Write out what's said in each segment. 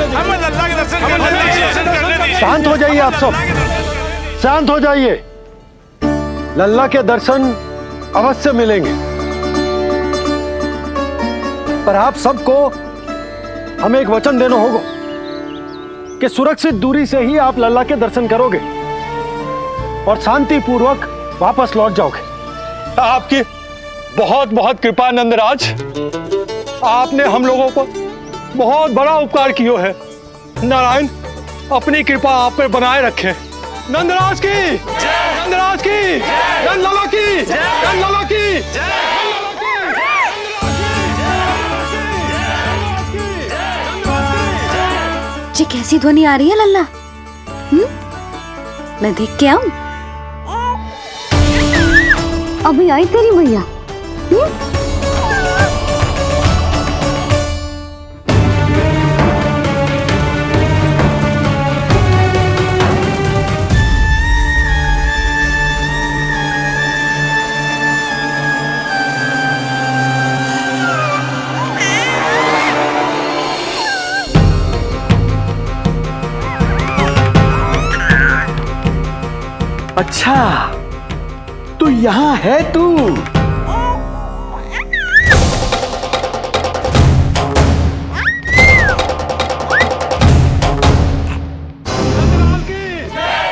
हमें लल्ला के दर्शन करने दीजिए। शांत हो जाइए आप सब, शांत हो जाइए। लल्ला के दर्शन अवश्य मिलेंगे, पर आप सबको हमें एक वचन देना होगा कि सुरक्षित दूरी से ही आप लल्ला के दर्शन करोगे और शांति पूर्वक वापस लौट जाओगे। आपकी बहुत बहुत कृपा नंदराज, आपने हम लोगों को बहुत बड़ा उपकार किया है। नारायण अपनी कृपा आप पर बनाए रखे। नंदराज की, नंदराज की, नंदलाला की, नंदलाला की, ये कैसी ध्वनि आ रही है लल्ला? मैं देख के आऊं? अभी आई तेरी मैया। अच्छा, तो यहाँ है तू। नंदलाल की,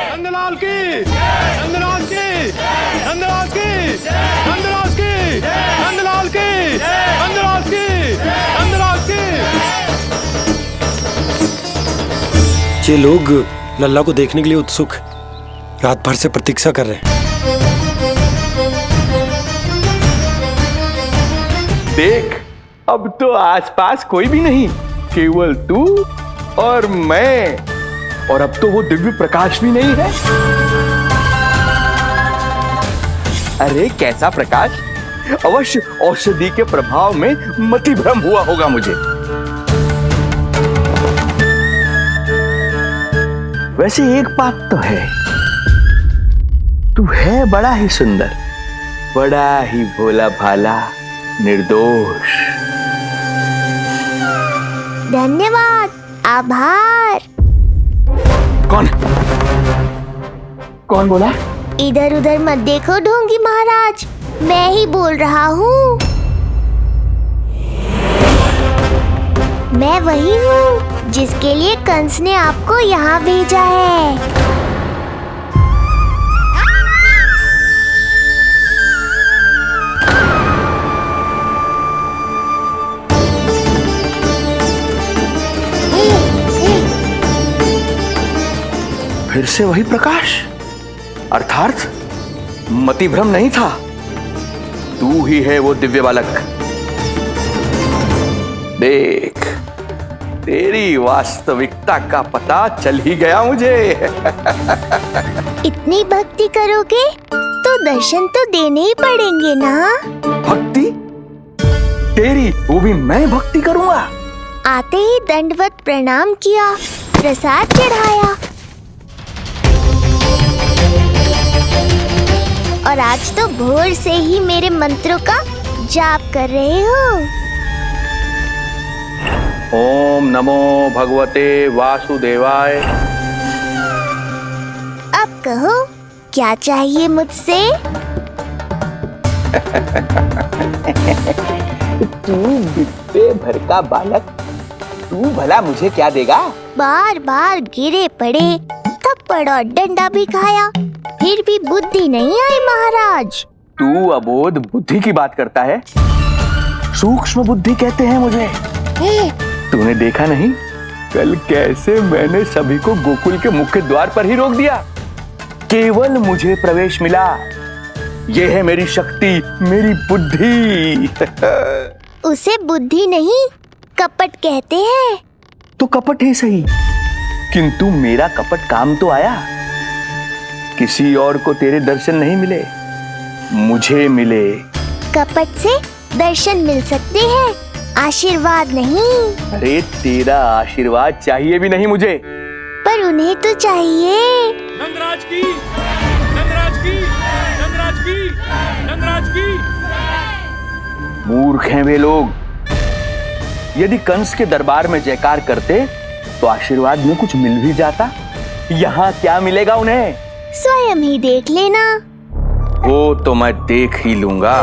नंदलाल की, नंदलाल की, नंदलाल की, नंदलाल की, नंदलाल की, नंदलाल की। ये लोग लल्ला को देखने के लिए उत्सुक रात भर से प्रतीक्षा कर रहे हैं। देख, अब तो आसपास कोई भी नहीं, केवल तू और मैं। और अब तो वो दिव्य प्रकाश भी नहीं है। अरे कैसा प्रकाश! अवश्य औषधि के प्रभाव में मतिभ्रम हुआ होगा मुझे। वैसे एक बात तो है, तू है बड़ा ही सुंदर, बड़ा ही भोला भाला, निर्दोष। धन्यवाद, आभार। कौन कौन बोला? इधर उधर मत देखो ढोंगी महाराज, मैं ही बोल रहा हूँ। मैं वही हूँ जिसके लिए कंस ने आपको यहाँ भेजा है। फिर से वही प्रकाश, अर्थात मतिभ्रम नहीं था। तू ही है वो दिव्य बालक। देख, तेरी वास्तविकता का पता चल ही गया मुझे। इतनी भक्ति करोगे तो दर्शन तो देने ही पड़ेंगे ना। भक्ति? तेरी? वो भी मैं भक्ति करूंगा? आते ही दंडवत प्रणाम किया, प्रसाद चढ़ाया, और आज तो भोर से ही मेरे मंत्रों का जाप कर रहे हो। ओम नमो भगवते वासुदेवाय। अब कहो, क्या चाहिए मुझसे? तू विद्या भर का बालक, तू भला मुझे क्या देगा? बार बार गिरे पड़े, थप्पड़ और डंडा भी खाया, फिर भी बुद्धि नहीं आई महाराज। तू अबोध बुद्धि की बात करता है? सूक्ष्म बुद्धि कहते हैं मुझे। तूने देखा नहीं कल कैसे मैंने सभी को गोकुल के मुख्य द्वार पर ही रोक दिया? केवल मुझे प्रवेश मिला। यह है मेरी शक्ति, मेरी बुद्धि। उसे बुद्धि नहीं, कपट कहते हैं। तो कपट ही सही, किंतु मेरा कपट काम तो आया। किसी और को तेरे दर्शन नहीं मिले, मुझे मिले। कपट से दर्शन मिल सकते हैं, आशीर्वाद नहीं। अरे तेरा आशीर्वाद चाहिए भी नहीं मुझे। पर उन्हें तो चाहिए। नंदराज की, नंदराज की, नंदराज की, नंदराज की। मूर्ख हैं वे लोग। यदि कंस के दरबार में जयकार करते तो आशीर्वाद में कुछ मिल भी जाता। यहाँ क्या मिलेगा उन्हें? स्वयं ही देख लेना। वो तो मैं देख ही लूंगा।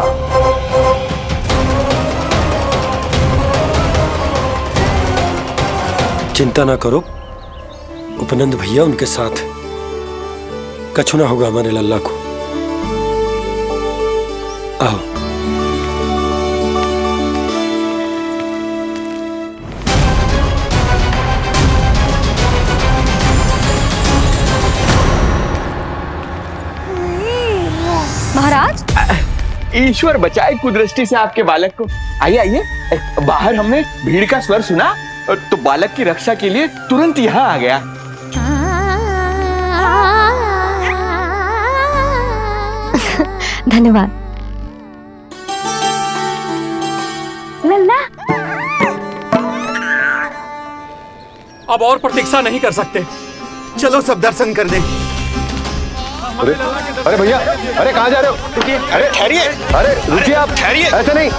चिंता ना करो, उपनंद भैया उनके साथ, कछु ना होगा हमारे लल्ला को। आओ। महाराज, ईश्वर बचाए कुदृष्टि से आपके बालक को। आइए आइए, बाहर हमने भीड़ का स्वर सुना तो बालक की रक्षा के लिए तुरंत यहाँ आ गया। धन्यवाद। लल्ला, अब और प्रतीक्षा नहीं कर सकते। चलो सब दर्शन कर लें। अरे भैया, अरे कहाँ जा रहे हो? रुकिए, अरे ठहरिए, अरे रुकिए, आप ठहरिए, ऐसे नहीं,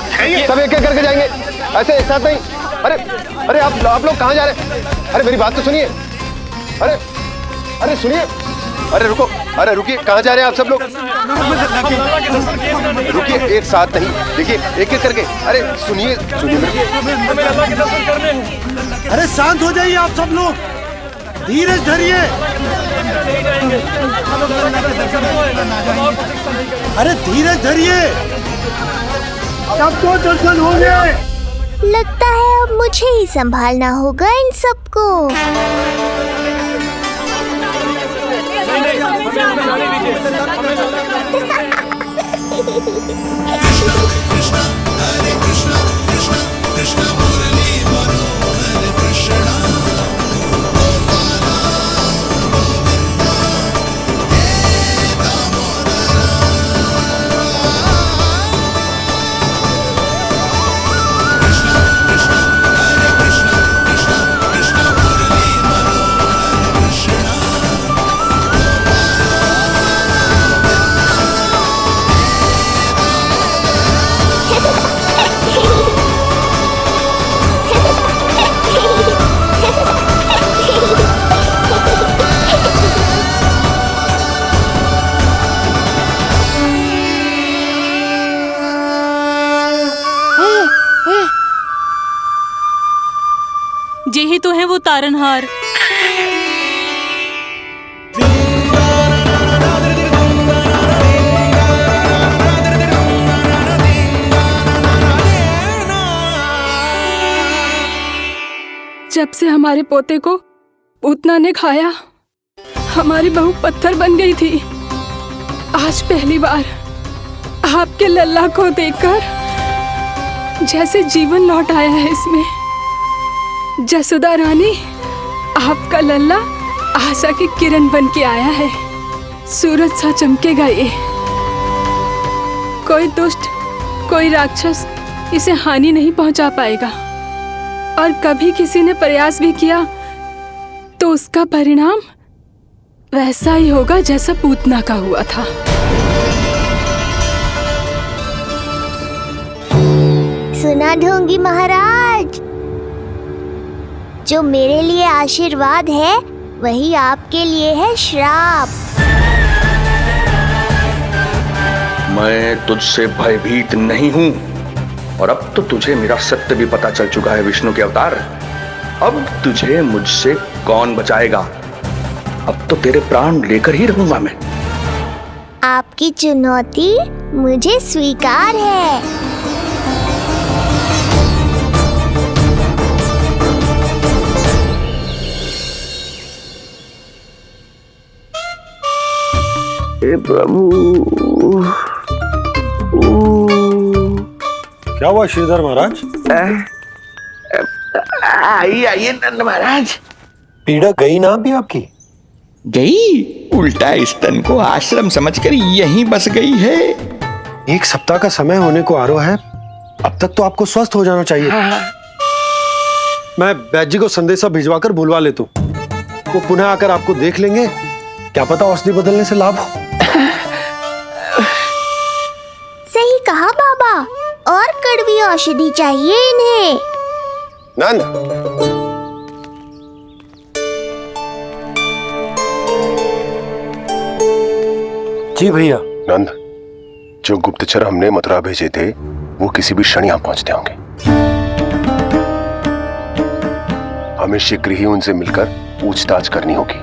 सब एक एक करके जाएंगे, ऐसे एक साथ नहीं। अरे अरे आप लोग कहाँ जा रहे हैं? अरे मेरी बात तो सुनिए। अरे अरे सुनिए, अरे रुको, अरे रुकिए, कहाँ जा रहे हैं आप सब लोग? रुकिए, एक साथ नहीं, देखिए एक एक करके। अरे सुनिए सुनिए, अरे शांत हो जाइए आप सब लोग, धीरज धरिए। अरे धीरज धरिए, सबको दर्शन होंगे। लगता है अब मुझे ही संभालना होगा इन सबको। जे ही तो है वो तारनहार। जब से हमारे पोते को पूतना ने खाया, हमारी बहू पत्थर बन गई थी। आज पहली बार आपके लल्ला को देखकर जैसे जीवन लौट आया है इसमें। जसोदा रानी, आपका लल्ला आशा की किरण बन के आया है। सूरज सा चमकेगा ये। कोई दुष्ट, कोई राक्षस इसे हानि नहीं पहुंचा पाएगा। और कभी किसी ने प्रयास भी किया तो उसका परिणाम वैसा ही होगा जैसा पूतना का हुआ था। सुना ढोंगी महाराज, जो मेरे लिए आशीर्वाद है वही आपके लिए है श्राप। मैं तुझसे भयभीत नहीं हूं, और अब तो तुझे मेरा सत्य भी पता चल चुका है विष्णु के अवतार। अब तुझे मुझसे कौन बचाएगा? अब तो तेरे प्राण लेकर ही रहूंगा मैं। आपकी चुनौती मुझे स्वीकार है। हे प्रभु। क्या हुआ श्रीधर महाराज? आइए आइए नंद महाराज। पीड़ा गई ना अभी आपकी? गई? उल्टा स्तन को आश्रम समझकर यहीं बस गई है। 1 सप्ताह का समय होने को आ रहा है, अब तक तो आपको स्वस्थ हो जाना चाहिए। मैं वैद्य जी को संदेशा भिजवाकर बुलवा लेता हूं। वो पुनः आकर आपको देख लेंगे, क्या पता औषधि बदलने से लाभ हो। सही कहा बाबा, और कड़वी औषधि चाहिए इन्हें। नंद, जी भैया। नंद, जो गुप्तचर हमने मथुरा भेजे थे वो किसी भी क्षण यहाँ पहुंचते होंगे। हमें शीघ्र ही उनसे मिलकर पूछताछ करनी होगी।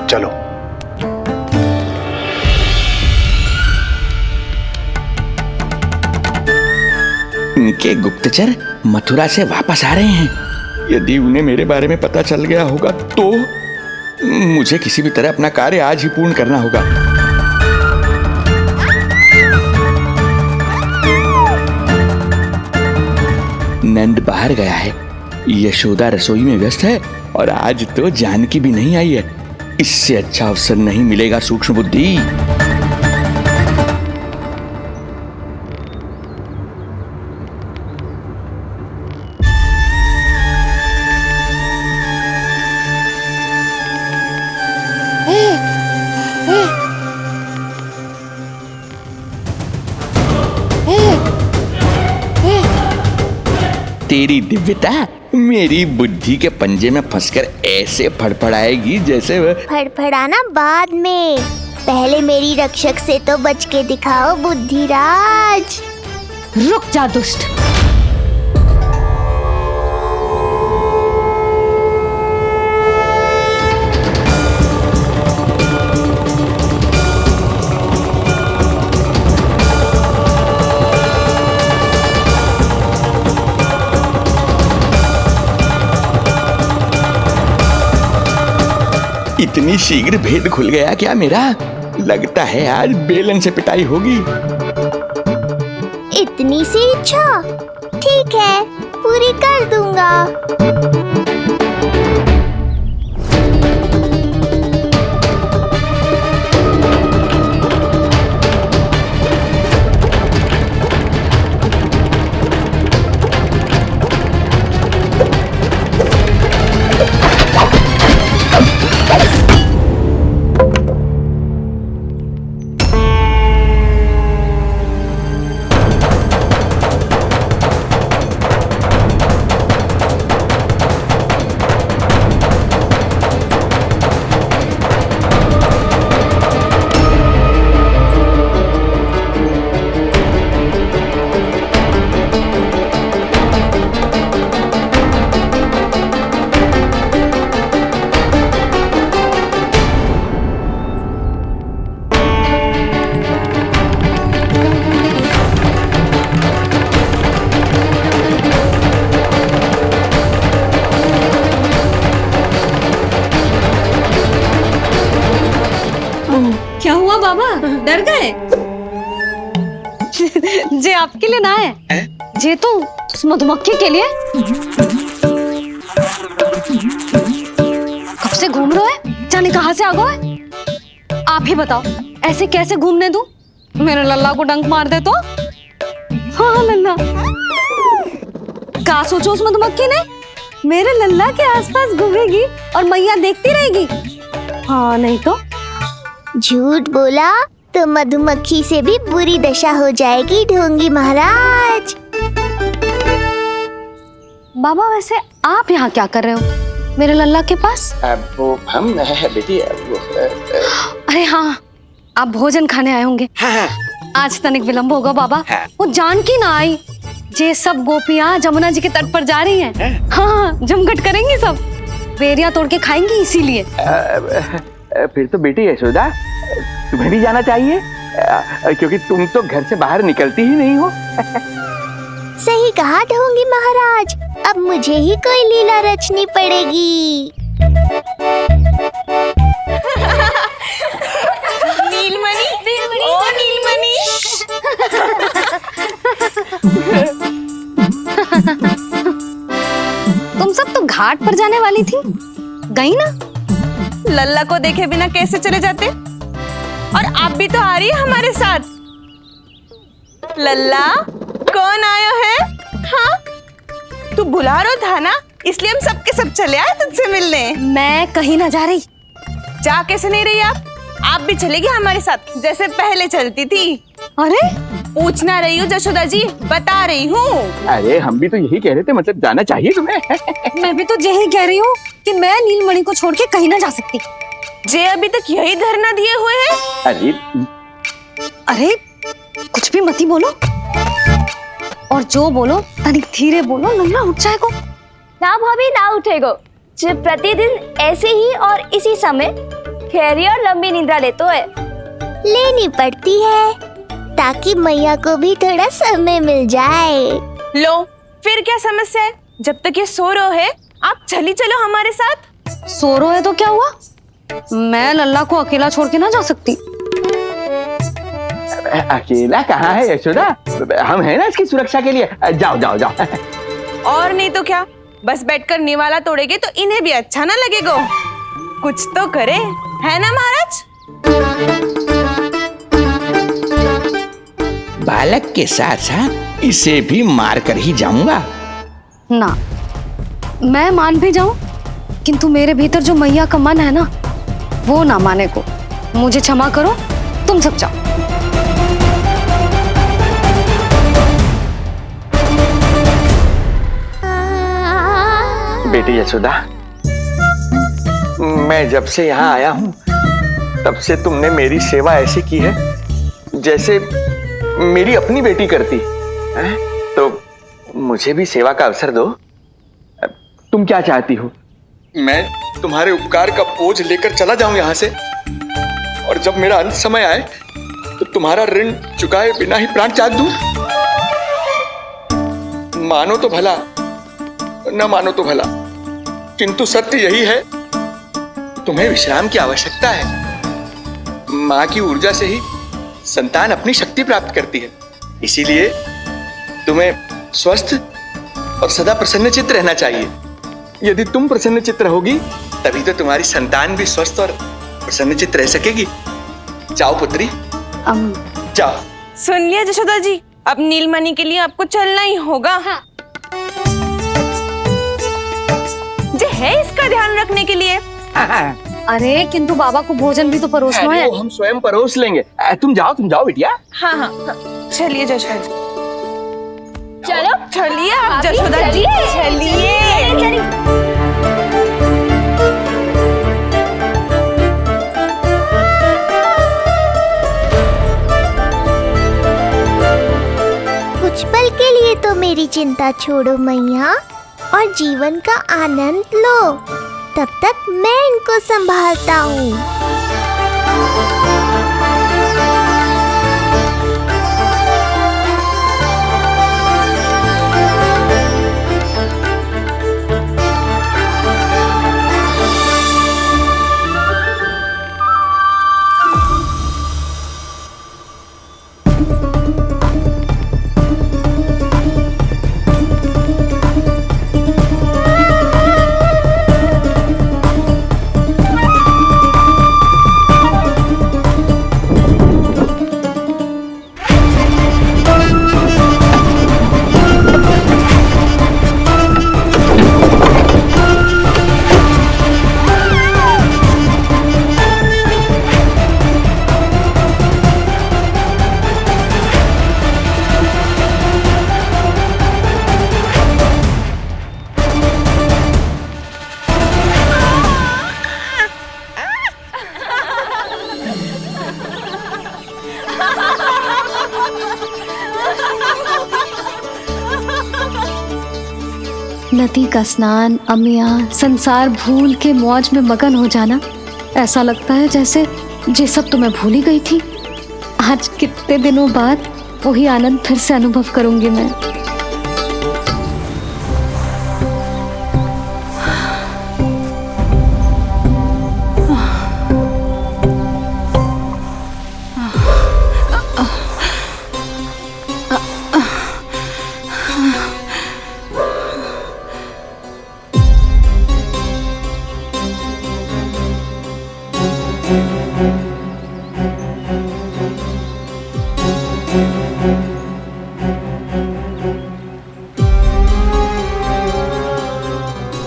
चलो। उनके गुप्तचर मथुरा से वापस आ रहे हैं। यदि उन्हें मेरे बारे में पता चल गया होगा तो मुझे किसी भी तरह अपना कार्य आज ही पूर्ण करना होगा। नंद बाहर गया है, यशोदा रसोई में व्यस्त है और आज तो जानकी भी नहीं आई है। इससे अच्छा अवसर नहीं मिलेगा सूक्ष्म बुद्धि। तेरी दिव्यता मेरी बुद्धि के पंजे में फंसकर ऐसे फड़फड़ाएगी जैसे वह। फड़फड़ाना बाद में, पहले मेरी रक्षक से तो बच के दिखाओ बुद्धिराज। रुक जा दुष्ट। इतनी शीघ्र भेद खुल गया क्या मेरा? लगता है आज बेलन से पिटाई होगी। इतनी सी इच्छा? ठीक है, पूरी कर दूंगा। क्या हुआ बाबा, डर गए? जे आपके लिए ना है, जे तो उस मधुमक्खी के लिए। कब से घूम रहे हैं, जाने कहां से आ गए? आप ही बताओ, ऐसे कैसे घूमने दूं? मेरे लल्ला को डंक मार दे तो? हाँ लल्ला, क्या सोचो उस मधुमक्खी ने? मेरे लल्ला के आसपास घूमेगी और मैया देखती रहेगी। हाँ नहीं तो? झूठ बोला तो मधुमक्खी से भी बुरी दशा हो जाएगी ढोंगी महाराज। बाबा वैसे आप यहाँ क्या कर रहे हो मेरे लल्ला के पास? वो हम बेटी अरे हाँ, आप भोजन खाने आए होंगे। हाँ। आज तनिक विलंब होगा बाबा। वो जानकी ना आई, जे सब गोपियाँ जमुना जी के तट पर जा रही हैं। हाँ, जमघट करेंगी सब, बेरिया तोड़ के खाएंगी इसीलिए। फिर तो बेटी यशोदा तुम्हें भी जाना चाहिए, क्योंकि तुम तो घर से बाहर निकलती ही नहीं हो। सही कहा ढोंगी महाराज, अब मुझे ही कोई लीला रचनी पड़ेगी। नीलमणि, ओ नीलमणि। तुम सब तो घाट पर जाने वाली थी, गई ना? लल्ला को देखे बिना कैसे चले जाते? और आप भी तो आ रही है हमारे साथ। लल्ला, कौन आयो है? हाँ, तू बुला रहा था ना, इसलिए हम सब के सब चले आए तुझसे मिलने। मैं कहीं ना जा रही। जा कैसे नहीं रही आप भी चलेगी हमारे साथ जैसे पहले चलती थी। अरे पूछना रही हूँ जशोदा जी, बता रही हूँ। अरे हम भी तो यही कह रहे थे, मतलब जाना चाहिए तुम्हें। मैं भी तो यही कह रही हूँ कि मैं नीलमणि को छोड़ के कहीं ना जा सकती। जे अभी तक यही धरना दिए हुए हैं। अरे अरे कुछ भी मती बोलो, और जो बोलो तनिक धीरे बोलो, लल्ला उठ जाएगो। ना भाभी ना उठेगो, जो प्रतिदिन ऐसे ही और इसी समय गहरी और लंबी निद्रा लेते है। लेनी पड़ती है ताकि मैया को भी थोड़ा समय मिल जाए। लो फिर क्या समस्या है? जब तक ये सो रहे है आप चली चलो हमारे साथ। सो रो है तो क्या हुआ? मैं लल्ला को अकेला छोड़ के ना जा सकती। अकेला कहाँ है यशोदा, हम हैं ना इसकी सुरक्षा के लिए। जाओ जाओ जाओ। और नहीं तो क्या, बस बैठकर निवाला तोड़ेगे तो इन्हें भी अच्छा ना लगेगा। कुछ तो करे, है ना महाराज? बालक के साथ साथ इसे भी मार कर ही जाऊंगा। ना, मैं मान भी जाऊं, किंतु मेरे भीतर जो मैया का मन है ना, वो ना माने को। मुझे क्षमा करो, तुम सब जाओ। बेटी यशोदा, मैं जब से यहाँ आया हूँ तब से तुमने मेरी सेवा ऐसी की है जैसे मेरी अपनी बेटी करती है। तो मुझे भी सेवा का अवसर दो। तुम क्या चाहती हो? मैं तुम्हारे उपकार का बोझ लेकर चला जाऊं यहाँ से, और जब मेरा अंत समय आए तो तुम्हारा ऋण चुकाए बिना ही प्राण त्याग दूं? मानो तो भला, न मानो तो भला, किंतु सत्य यही है, तुम्हें विश्राम की आवश्यकता है। माँ की ऊर्जा से ही संतान अपनी शक्ति प्राप्त करती है, इसीलिए तुम्हें स्वस्थ और सदा प्रसन्नचित्त रहना चाहिए। यदि तुम प्रसन्नचित्त रहोगी तभी तो तुम्हारी संतान भी स्वस्थ और प्रसन्नचित्त रह सकेगी। जाओ पुत्री, जाओ। सुन लिया जशोदा जी, अब नीलमणि के लिए आपको चलना ही होगा। हाँ। जे है इसका ध्यान रखने के लिए। अरे किंतु बाबा को भोजन भी तो परोसना है। हम स्वयं परोस लेंगे। तुम जाओ बिटिया। हाँ हाँ, चलिए जशोदा जी। चलो चलिए आप जशोदा जी, चलिए। कुछ पल के लिए तो मेरी चिंता छोड़ो मैया, और जीवन का आनंद लो। तब तक मैं इनको संभालता हूँ। नदी का स्नान, अमिया, संसार भूल के मौज में मगन हो जाना, ऐसा लगता है जैसे ये सब तो मैं भूल ही गई थी। आज कितने दिनों बाद वही आनंद फिर से अनुभव करूंगी मैं।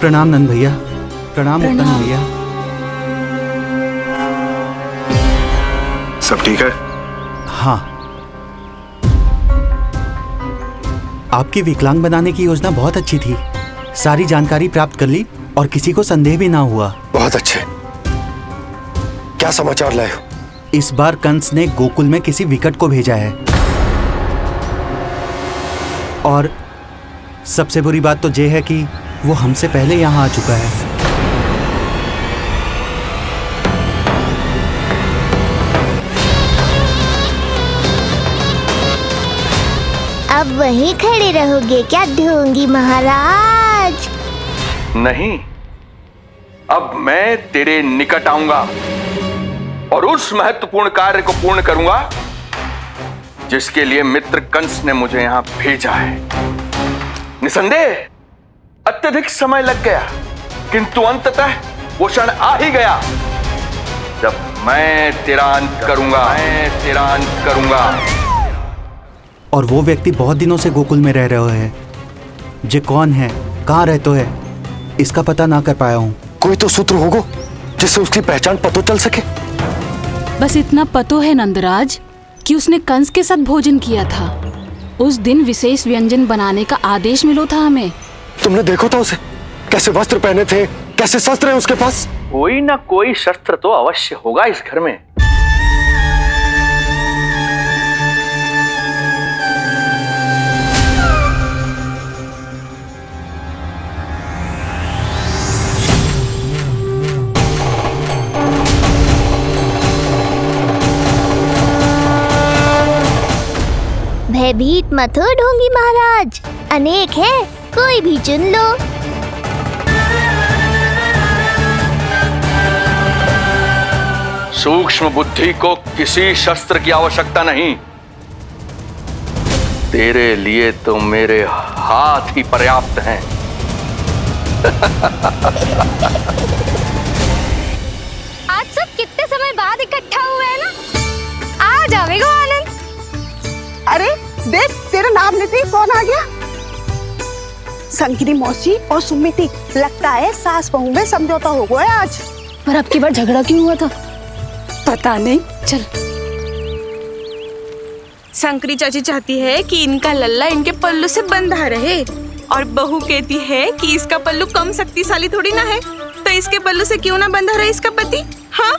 प्रणाम नंद भैया। प्रणाम उत्तम भैया। सब ठीक है? हाँ, आपकी विकलांग बनाने की योजना बहुत अच्छी थी। सारी जानकारी प्राप्त कर ली और किसी को संदेह भी ना हुआ। बहुत अच्छे। क्या समाचार लाए हो? इस बार कंस ने गोकुल में किसी विकट को भेजा है, और सबसे बुरी बात तो यह है कि वो हमसे पहले यहाँ आ चुका है। अब वहीं खड़े रहोगे क्या ढोंगी महाराज? नहीं, अब मैं तेरे निकट आऊंगा और उस महत्वपूर्ण कार्य को पूर्ण करूंगा जिसके लिए मित्र कंस ने मुझे यहां भेजा है। निसंदेह अत्यधिक समय लग गया, किंतु अंततः वो क्षण आ ही गया जब मैं तेरा अंत करूंगा। और वो व्यक्ति बहुत दिनों से गोकुल में रह रहे हैं। जे कौन है, कहाँ रहते है, इसका पता ना कर पाया हूँ। कोई तो सूत्र होगा जिससे उसकी पहचान पता चल सके। बस इतना पतो है नंदराज कि उसने कंस के साथ भोजन किया था। उस दिन विशेष व्यंजन बनाने का आदेश मिलो था हमें। तुमने देखो था उसे, कैसे वस्त्र पहने थे, कैसे शस्त्र हैं उसके पास? कोई ना कोई शस्त्र तो अवश्य होगा इस घर में। भयभीत मत हो ढोंगी महाराज, अनेक है, कोई भी चुन लो। सूक्ष्म बुद्धि को किसी शस्त्र की आवश्यकता नहीं। तेरे लिए तो मेरे हाथ ही पर्याप्त हैं। आज सब कितने समय बाद इकट्ठा हुए हैं ना, आ जाएगा आनंद। अरे देख, तेरा नाम लेते ही कौन आ गया? संगिनी मौसी और सुमिति, लगता है सास बहू में समझौता हो गया आज। पर अब की बार झगड़ा क्यों हुआ था? पता नहीं। चल, शंकरी चाची चाहती है कि इनका लल्ला इनके पल्लू से बंधा रहे, और बहू कहती है कि इसका पल्लू कम शक्तिशाली थोड़ी ना है, तो इसके पल्लू से क्यों ना बंधा रहे इसका पति। हाँ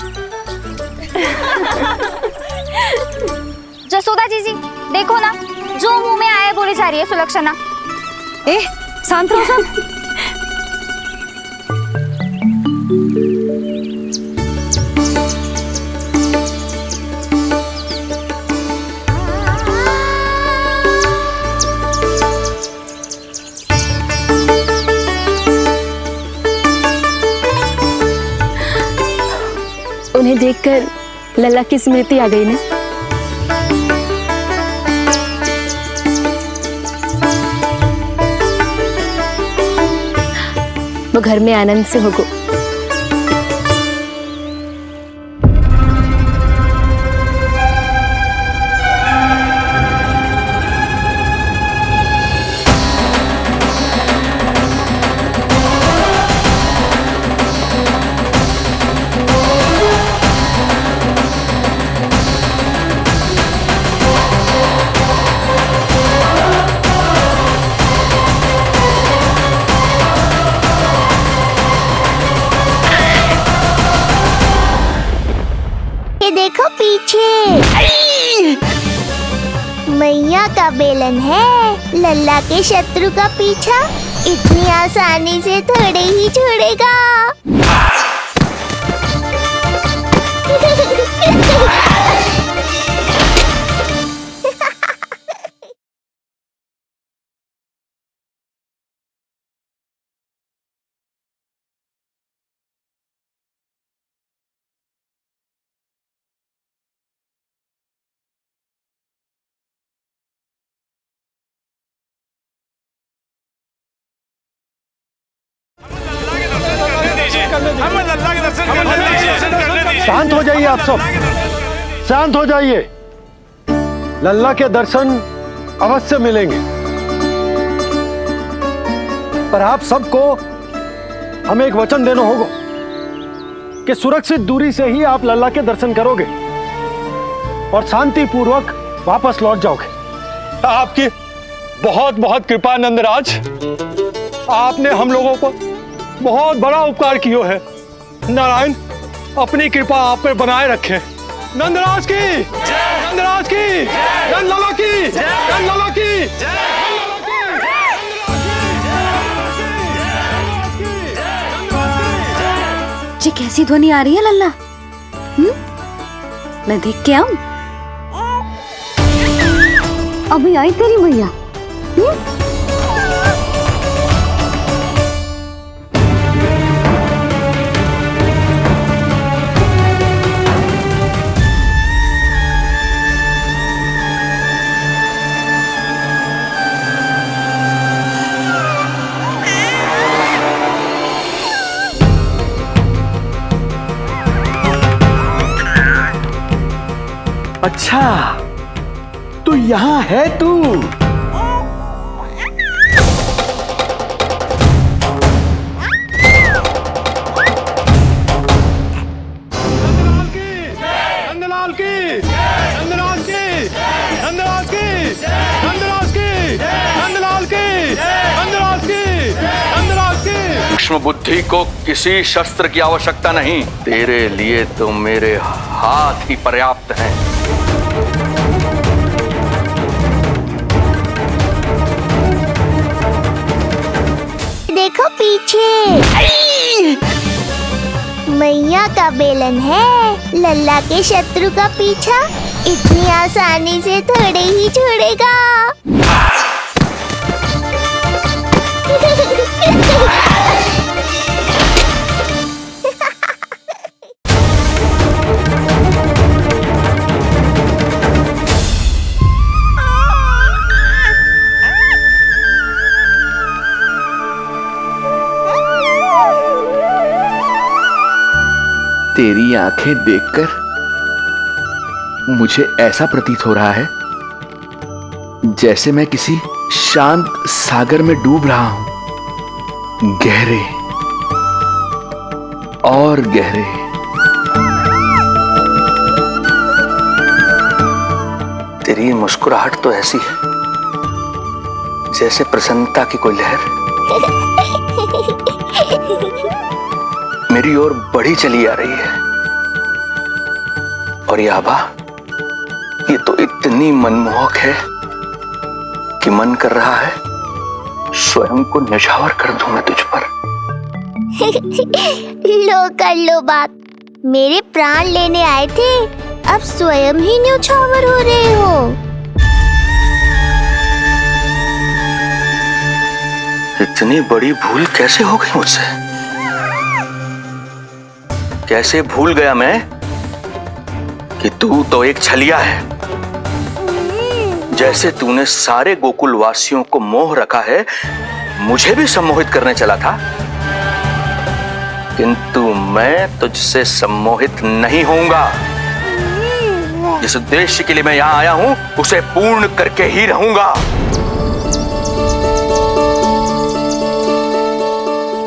जसोदा जीजी, देखो ना, जो मुंह में आए बोली जा रही है सुलक्षणा। शांत रहो सब। उन्हें देखकर लल्ला की स्मृति आ गई ना। वो घर में आनंद से होगो। देखो पीछे, मैया का बेलन है, लल्ला के शत्रु का पीछा इतनी आसानी से थोड़े ही छोड़ेगा। शांत हो जाइए आप सब, शांत हो जाइए। लल्ला के दर्शन अवश्य मिलेंगे, पर आप सबको हमें एक वचन देना होगा कि सुरक्षित दूरी से ही आप लल्ला के दर्शन करोगे और शांति पूर्वक वापस लौट जाओगे। आपकी बहुत बहुत कृपा नंदराज, आपने हम लोगों को बहुत बड़ा उपकार किया है। नारायण अपनी कृपा आप पर बनाए रखे। नंदराज की, नंदराज की, नंदलाला की, नंदलाला की, ये कैसी ध्वनि आ रही है लल्ला? मैं देख के आऊं? अभी आई तेरी मैया। अच्छा, तो यहाँ है तू। नंदलाल की, नंदराज की, नंदराज की, नंदराज की, नंदलाल की, नंदराज की, नंदराज की। सूक्ष्म बुद्धि को किसी शस्त्र की आवश्यकता नहीं, तेरे लिए तो मेरे हाथ ही पर्याप्त हैं। देखो पीछे, मैया का बेलन है। लल्ला के शत्रु का पीछा इतनी आसानी से थोड़े ही छोड़ेगा। तेरी आंखें देखकर मुझे ऐसा प्रतीत हो रहा है जैसे मैं किसी शांत सागर में डूब रहा हूं, गहरे और गहरे। तेरी मुस्कुराहट तो ऐसी है जैसे प्रसन्नता की कोई लहर मेरी ओर बढ़ी चली आ रही है। और ये आभा, ये तो इतनी मनमोहक है कि मन कर रहा है स्वयं को न्यौछावर कर दूं मैं तुझ पर। लो कर लो बात, मेरे प्राण लेने आए थे, अब स्वयं ही न्यौछावर हो रहे हो। इतनी बड़ी भूल कैसे हो गई मुझसे? कैसे भूल गया मैं कि तू तो एक छलिया है। जैसे तूने सारे गोकुल वासियों को मोह रखा है, मुझे भी सम्मोहित करने चला था, किंतु मैं तुझसे सम्मोहित नहीं होऊंगा। जिस उद्देश्य के लिए मैं यहां आया हूं उसे पूर्ण करके ही रहूंगा।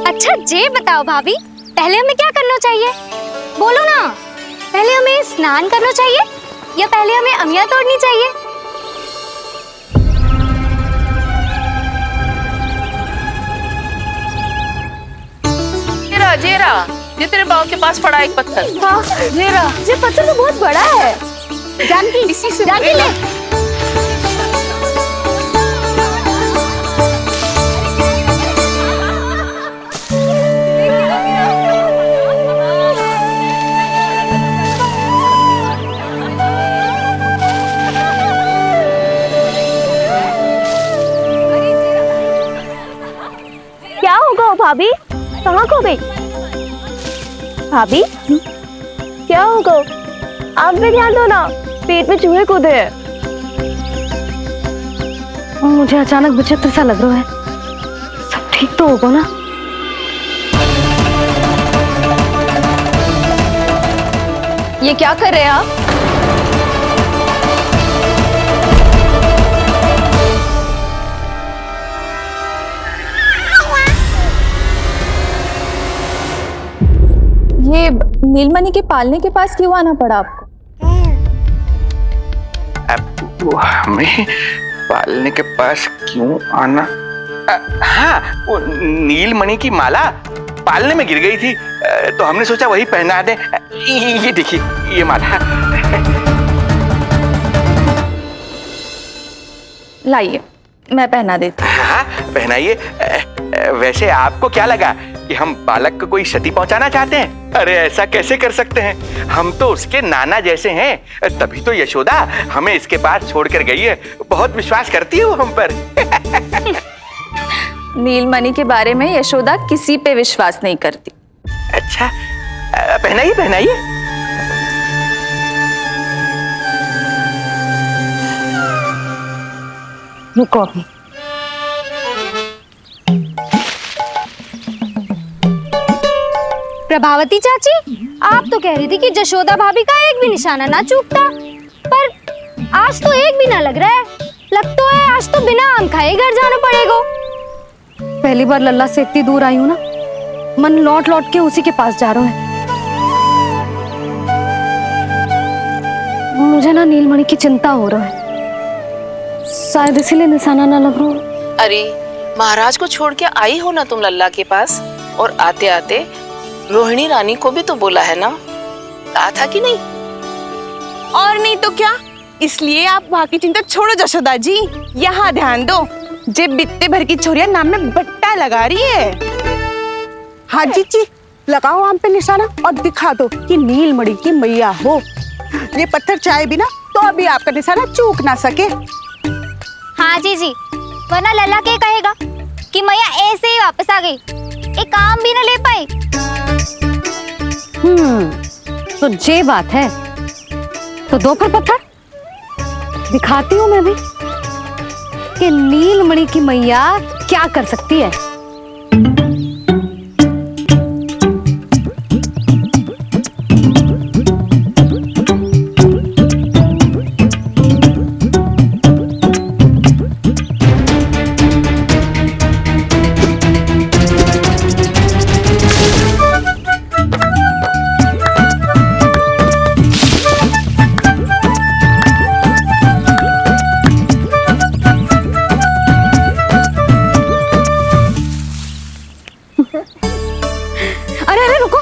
अच्छा ये बताओ भाभी, पहले हमें क्या करना चाहिए? बोलो ना, पहले हमें स्नान करना चाहिए या पहले हमें अमिया तोड़नी चाहिए? जेरा जेरा, ये तेरे बाव के पास पड़ा एक पत्थर। हाँ जेरा, ये पत्थर तो बहुत बड़ा है। जानकी, इसी से जानकी ले। क्या होगा भाभी, कहाँ खो गई? भाभी क्या होगा? आप भी ध्यान दो ना, पेट में चूहे कूदे हैं। मुझे अचानक विचित्र सा लग रहा है। सब ठीक तो होगा ना? ये क्या कर रहे हैं आप? ये नीलमणि के पालने के पास क्यों आना पड़ा आपको? अब हमें पालने के पास क्यों आना? हाँ, वो नीलमणि की माला पालने में गिर गई थी, तो हमने सोचा वही पहना दे। ये देखिए, ये माला। लाइए, मैं पहना देती हूँ। हाँ, पहनाइए। वैसे आपको क्या लगा कि हम बालक को कोई क्षति पहुंचाना चाहते हैं? अरे ऐसा कैसे कर सकते हैं, हम तो उसके नाना जैसे हैं, तभी तो यशोदा हमें इसके पास छोड़कर गई है। बहुत विश्वास करती है वो हम पर। नीलमणि के बारे में यशोदा किसी पे विश्वास नहीं करती। अच्छा, पहनाइए पहनाइए। रुको अभी। प्रभावती चाची, आप तो कह रही थी कि जशोदा भाभी का एक भी निशाना ना चूकता, पर आज तो एक भी ना लग रहा है। लग तो है आज तो बिना आम खाए घर जाना पड़ेगा। पहली बार लल्ला से इतनी दूर आई हूँ ना, मन लौट लौट के उसी के पास जा रहा है। मुझे ना नीलमणि की चिंता हो रहा है, शायद इसीलिए निशाना ना लग रहा। अरे महाराज को छोड़ के आई हो ना तुम लल्ला के पास, और आते आते रोहिणी रानी को भी तो बोला है ना, कहा था कि नहीं? और नहीं तो क्या, इसलिए आप वहाँ की चिंता छोड़ो जशोदा जी, यहाँ ध्यान दो। जे बित्ते भर की छोरिया नाम में बट्टा लगा रही है। हाँ जी, लगाओ आम पे निशाना और दिखा दो कि नीलमणि की मैया हो। ये पत्थर चाहे भी ना तो अभी आपका निशाना चूक ना सके। हाँ जी, वरना लल्ला के कहेगा कि मैया ऐसे ही वापस आ गई, एक काम भी ना ले पाई। तो ये बात है, तो दो फिर पत्थर दिखाती हूँ मैं भी कि नीलमणि की मैया क्या कर सकती है। अरे रुको,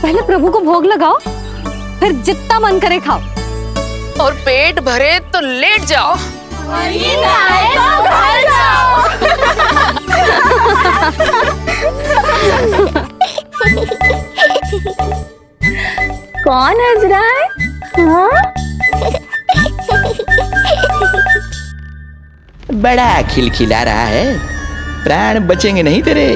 पहले प्रभु को भोग लगाओ, फिर जितना मन करे खाओ, और पेट भरे तो लेट जाओ। कौन हंस रहा है? हाँ? बड़ा खिलखिला रहा है, प्राण बचेंगे नहीं तेरे।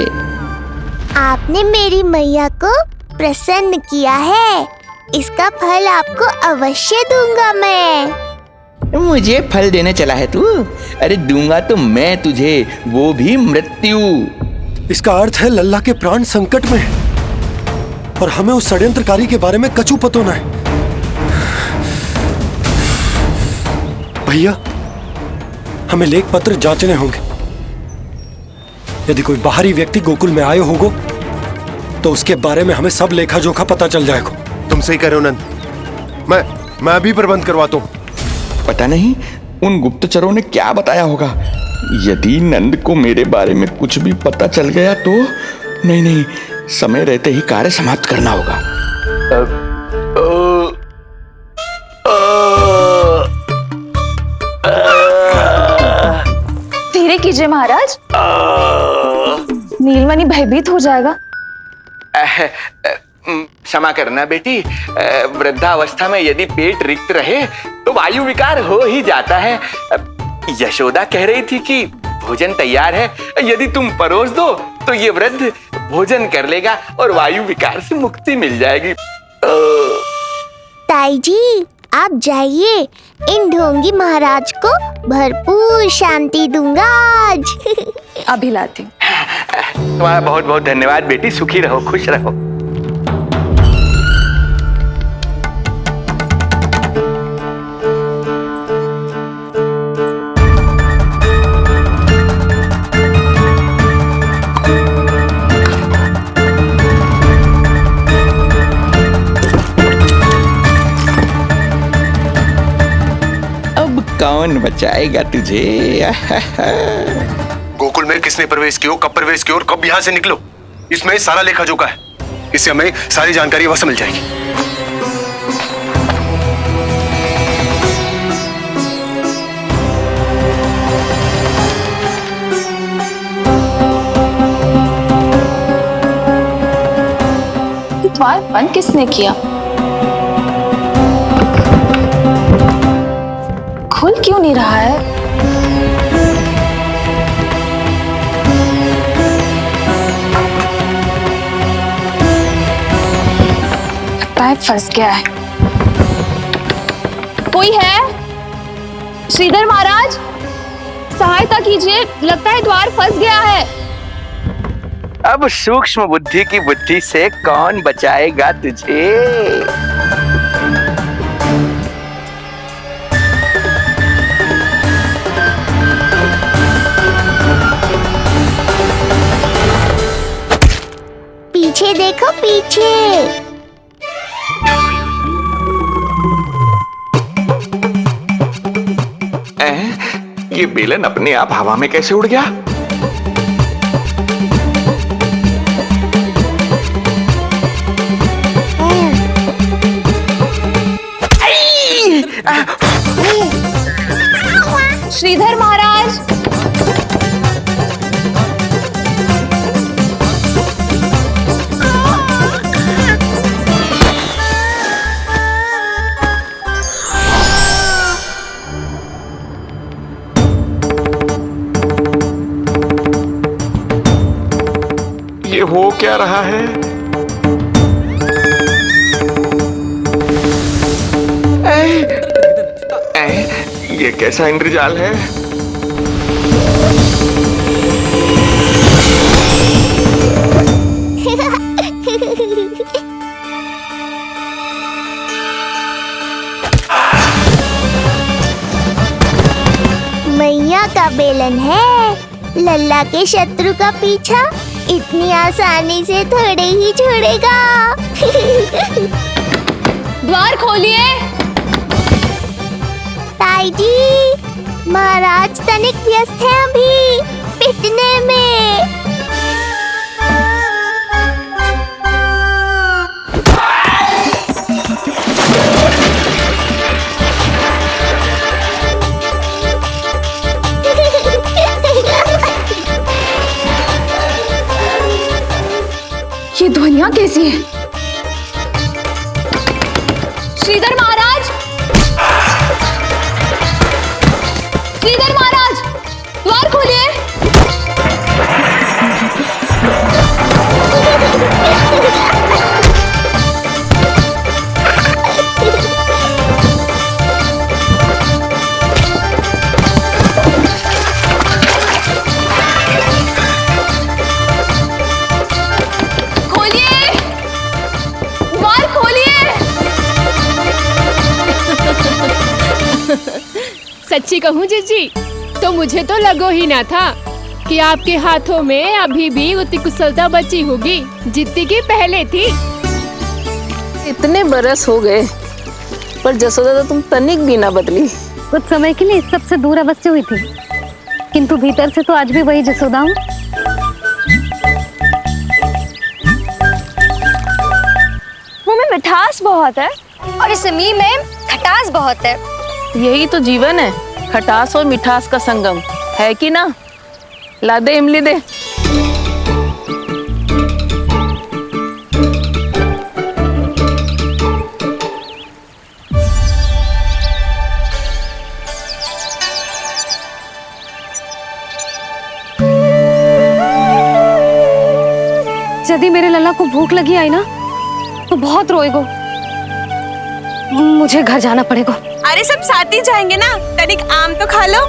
आपने मेरी मैया को प्रसन्न किया है, इसका फल आपको अवश्य दूंगा मैं। मुझे फल देने चला है तू? अरे दूंगा तो मैं तुझे, वो भी मृत्यु। इसका अर्थ है लल्ला के प्राण संकट में है और हमें उस षड्यंत्रकारी के बारे में कचू पता होना है। भैया, हमें लेख पत्र जांचने होंगे। यदि कोई बाहरी व्यक्ति गोकुल में आए होगो तो उसके बारे में हमें सब लेखा जोखा पता चल जाएगा। तुम सही कह रहे हो नंद, मैं अभी प्रबंध करवाता हूँ। पता नहीं उन गुप्तचरों ने क्या बताया होगा। यदि नंद को मेरे बारे में कुछ भी पता चल गया तो नहीं, समय रहते ही कार्य समाप्त करना होगा। धीरे कीजिए महाराज, नीलमणि भयभीत हो जाएगा। क्षमा करना बेटी, वृद्धावस्था में यदि पेट रिक्त रहे तो वायु विकार हो ही जाता है। यशोदा कह रही थी कि भोजन तैयार है, यदि तुम परोस दो तो ये वृद्ध भोजन कर लेगा और वायु विकार से मुक्ति मिल जाएगी। ताई जी, आप जाइए, इन ढोंगी महाराज को भरपूर शांति दूंगा आज। अभी लाती हूँ। तुम्हारा बहुत बहुत धन्यवाद बेटी, सुखी रहो, खुश रहो। कौन बचाएगा तुझे? गोकुल में किसने प्रवेश किया, कब प्रवेश किया और कब यहाँ से निकलो? इसमें सारा लेखा जोखा है। इससे हमें सारी जानकारी वहां से मिल जाएगी। द्वार बंद किसने किया? खुल क्यों नहीं रहा है? लगता है फंस गया है। कोई है? श्रीधर महाराज, सहायता कीजिए, लगता है द्वार फंस गया है। अब सूक्ष्म बुद्धि की बुद्धि से कौन बचाएगा तुझे? पीछे देखो, पीछे। ये बेलन अपने आप हवा में कैसे उड़ गया? श्रीधर महाराज, ये हो क्या रहा है? ये कैसा इंद्रजाल है? मैया का बेलन है। लल्ला के शत्रु का पीछा इतनी आसानी से थोड़े ही छोड़ेगा। द्वार खोलिए। ताई जी, महाराज तनिक व्यस्त है अभी पिटने में। ये ध्वनियां कैसी हैं? श्रीधर महाराज, श्रीधर महाराज, द्वार खोलिए। खोलिए, द्वार खोलिए। सच्ची कहूँ जीजी, तो मुझे तो लगो ही ना था कि आपके हाथों में अभी भी उतनी कुशलता बची होगी जितनी की पहले थी। इतने बरस हो गए पर जसोदा तो तुम तनिक भी ना बदली। कुछ समय के लिए सबसे दूर अवश्य हुई थी, किंतु भीतर से तो आज भी वही जसोदा हूँ। मुंह में मिठास बहुत है और इस मी में खटास बहुत है। यही तो जीवन है, खटास और मिठास का संगम है कि ना? ला दे इमली दे। यदि मेरे लल्ला को भूख लगी आई ना तो बहुत रोएगो। मुझे घर जाना पड़ेगा। अरे सब साथ ही जाएंगे ना, तनिक आम तो खा लो।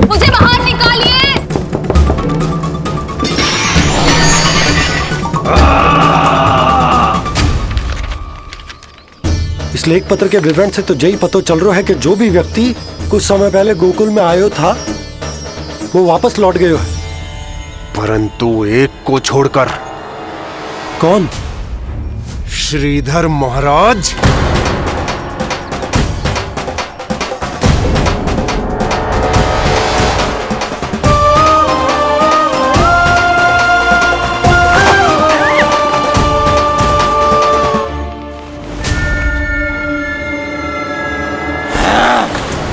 मुझे बाहर निकालिए। इस लेख पत्र के विवरण से तो यही पता चल रहा है कि जो भी व्यक्ति कुछ समय पहले गोकुल में आयो था वो वापस लौट गयो है। परंतु एक को छोड़कर कौन? श्रीधर महाराज।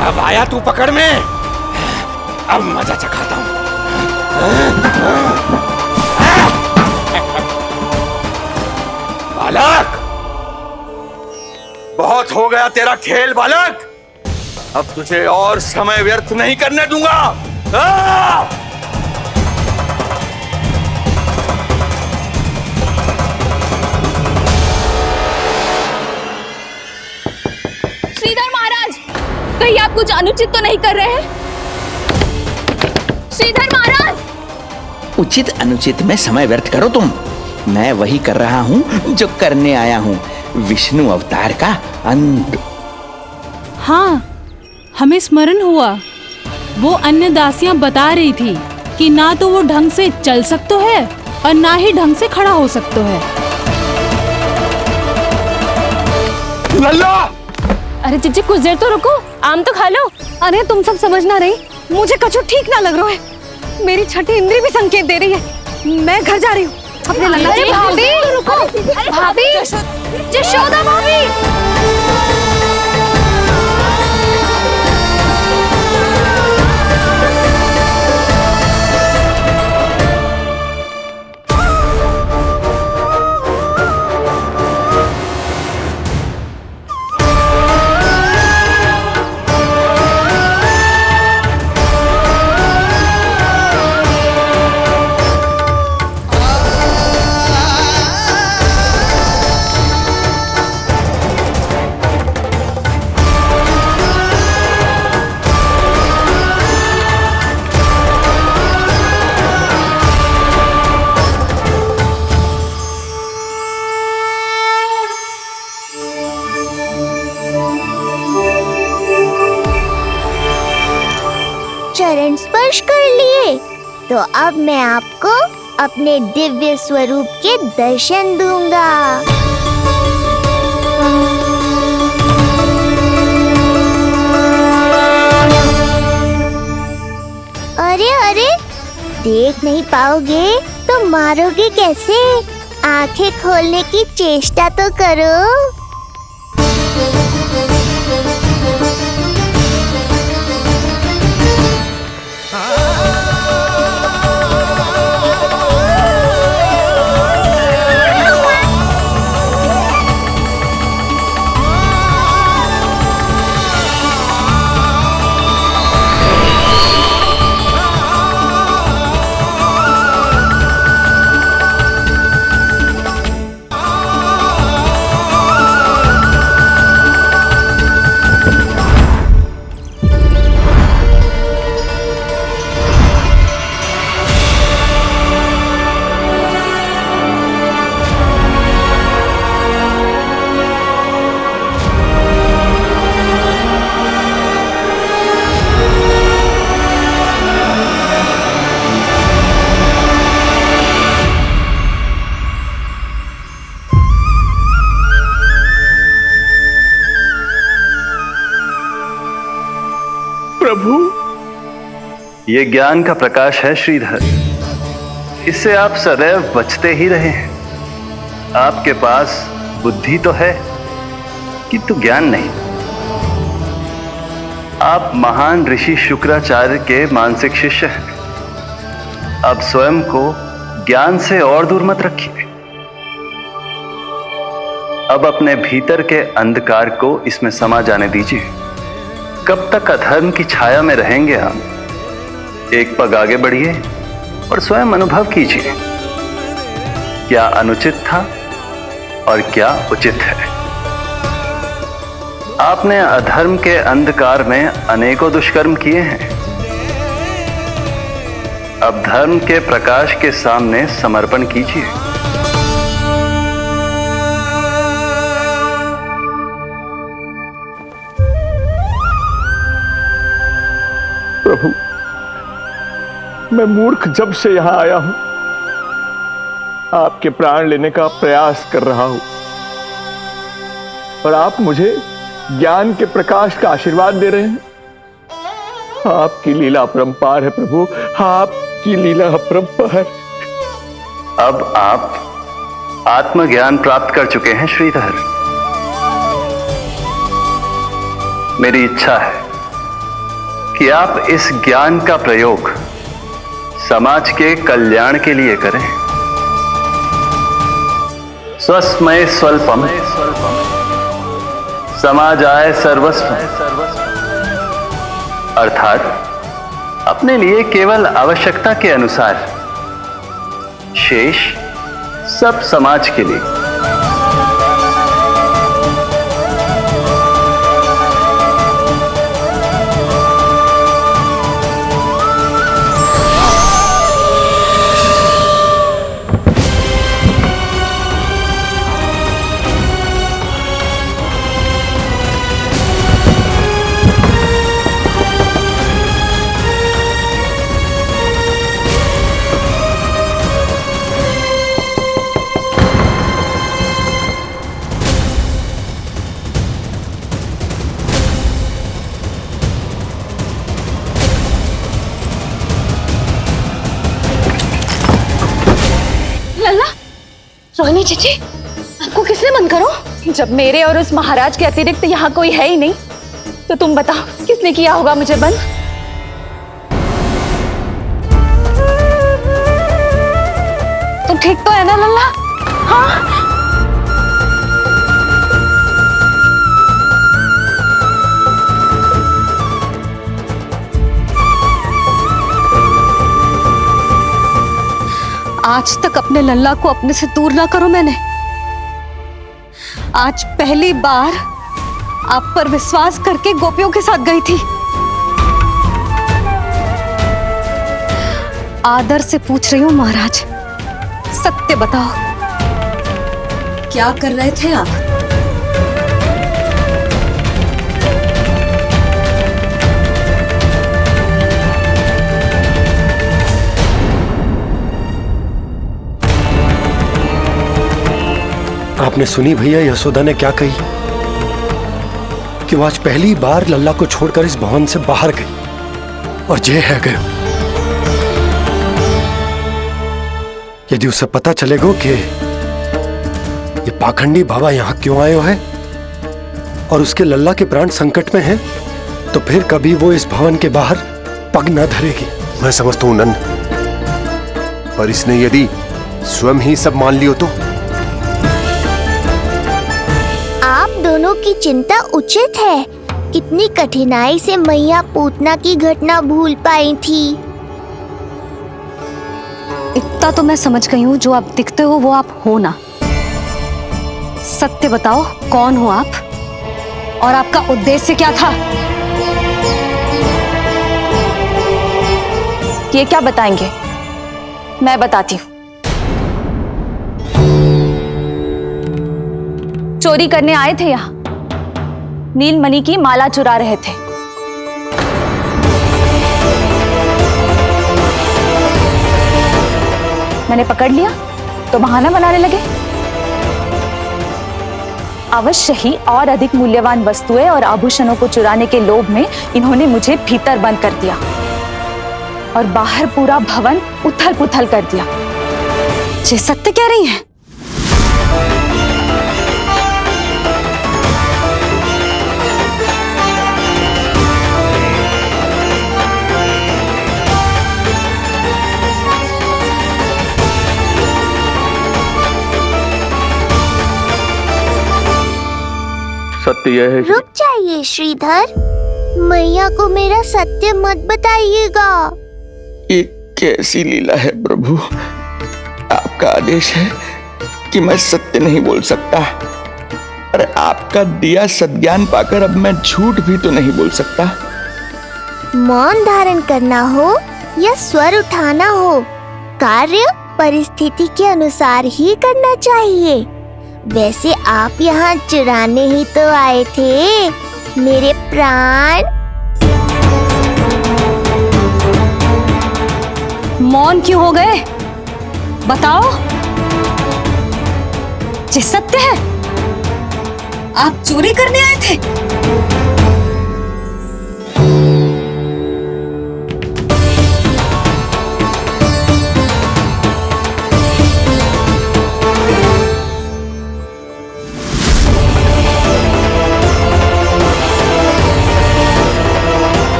अब आया तू पकड़ में, अब मजा चखाता हूं। बालक, बहुत हो गया तेरा खेल बालक, अब तुझे और समय व्यर्थ नहीं करने दूंगा। श्रीधर महाराज, कहीं आप कुछ अनुचित तो नहीं कर रहे हैं? श्रीधर महाराज! उचित अनुचित में समय व्यर्थ करो तुम, मैं वही कर रहा हूं जो करने आया हूं, विष्णु अवतार का अंत। हाँ, हमें स्मरण हुआ। वो अन्य दासियां बता रही थी कि ना तो वो ढंग से चल सकते है और ना ही ढंग से खड़ा हो सकते है। लल्ला! अरे चिच्ची, कुछ देर तो रुको, आम तो खा लो। अरे तुम सब समझ ना रही, मुझे कछु ठीक ना लग रहा है। मेरी छठी इंद्री भी संकेत दे रही है। मैं घर जा रही हूँ अपने लल्ला। अरे भाभी, रुको। अरे भाभी, जशोदा भाभी। चरण स्पर्श कर लिए तो अब मैं आपको अपने दिव्य स्वरूप के दर्शन दूंगा। अरे अरे, देख नहीं पाओगे तो मारोगे कैसे? आंखें खोलने की चेष्टा तो करो। प्रभु, ये ज्ञान का प्रकाश है श्रीधर, इससे आप सदैव बचते ही रहे हैं। आपके पास बुद्धि तो है किंतु ज्ञान नहीं। आप महान ऋषि शुक्राचार्य के मानसिक शिष्य हैं। अब स्वयं को ज्ञान से और दूर मत रखिए। अब अपने भीतर के अंधकार को इसमें समा जाने दीजिए। कब तक अधर्म की छाया में रहेंगे हम? एक पग आगे बढ़िए और स्वयं अनुभव कीजिए, क्या अनुचित था और क्या उचित है। आपने अधर्म के अंधकार में अनेकों दुष्कर्म किए हैं। अब धर्म के प्रकाश के सामने समर्पण कीजिए। प्रभु, मैं मूर्ख जब से यहां आया हूं, आपके प्राण लेने का प्रयास कर रहा हूं, और आप मुझे ज्ञान के प्रकाश का आशीर्वाद दे रहे हैं। आपकी लीला अपरंपार है प्रभु, आपकी लीला अपरंपार। अब आप आत्मज्ञान प्राप्त कर चुके हैं श्रीधर। मेरी इच्छा है कि आप इस ज्ञान का प्रयोग समाज के कल्याण के लिए करें। स्वस्मय स्वल्पम समाजाय सर्वस्व, अर्थात अपने लिए केवल आवश्यकता के अनुसार, शेष सब समाज के लिए। रोहिणी चीची, आपको किसने बंद करो? जब मेरे और उस महाराज के अतिरिक्त यहाँ कोई है ही नहीं, तो तुम बताओ किसने किया होगा मुझे बंद? तुम ठीक तो है ना लल्ला? हाँ? आज तक अपने लल्ला को अपने से दूर ना करो मैंने। आज पहली बार आप पर विश्वास करके गोपियों के साथ गई थी। आदर से पूछ रही हूं महाराज, सत्य बताओ, क्या कर रहे थे आप? आपने सुनी भैया यशोदा ने क्या कही? कि वो आज पहली बार लल्ला को छोड़कर इस भवन से बाहर गई और जे है गए। यदि उसे पता चलेगा कि ये पाखंडी बाबा यहां क्यों आए हो है और उसके लल्ला के प्राण संकट में हैं, तो फिर कभी वो इस भवन के बाहर पग न धरेगी। मैं समझता हूं नंद, पर इसने यदि स्वयं ही सब मान लियो तो? दोनों की चिंता उचित है। कितनी कठिनाई से मैया पूतना की घटना भूल पाई थी। इतना तो मैं समझ गई हूँ, जो आप दिखते हो वो आप हो ना। सत्य बताओ, कौन हो आप और आपका उद्देश्य क्या था? ये क्या बताएंगे? मैं बताती हूँ। चोरी करने आए थे यहाँ, नीलमणि की माला चुरा रहे थे। मैंने पकड़ लिया तो बहाना बनाने लगे। अवश्य ही और अधिक मूल्यवान वस्तुएं और आभूषणों को चुराने के लोभ में इन्होंने मुझे भीतर बंद कर दिया और बाहर पूरा भवन उथल पुथल कर दिया। ये सत्य कह रही हैं? सत्य यह है। रुक जाइए श्रीधर, मैया को मेरा सत्य मत बताइएगा। ये कैसी लीला है प्रभु? आपका आदेश है कि मैं सत्य नहीं बोल सकता, और आपका दिया सद्ज्ञान पाकर अब मैं झूठ भी तो नहीं बोल सकता। मौन धारण करना हो या स्वर उठाना हो, कार्य परिस्थिति के अनुसार ही करना चाहिए। वैसे आप यहाँ चुराने ही तो आए थे मेरे प्राण। मौन क्यों हो गए? बताओ। ये सत्य है? आप चोरी करने आए थे?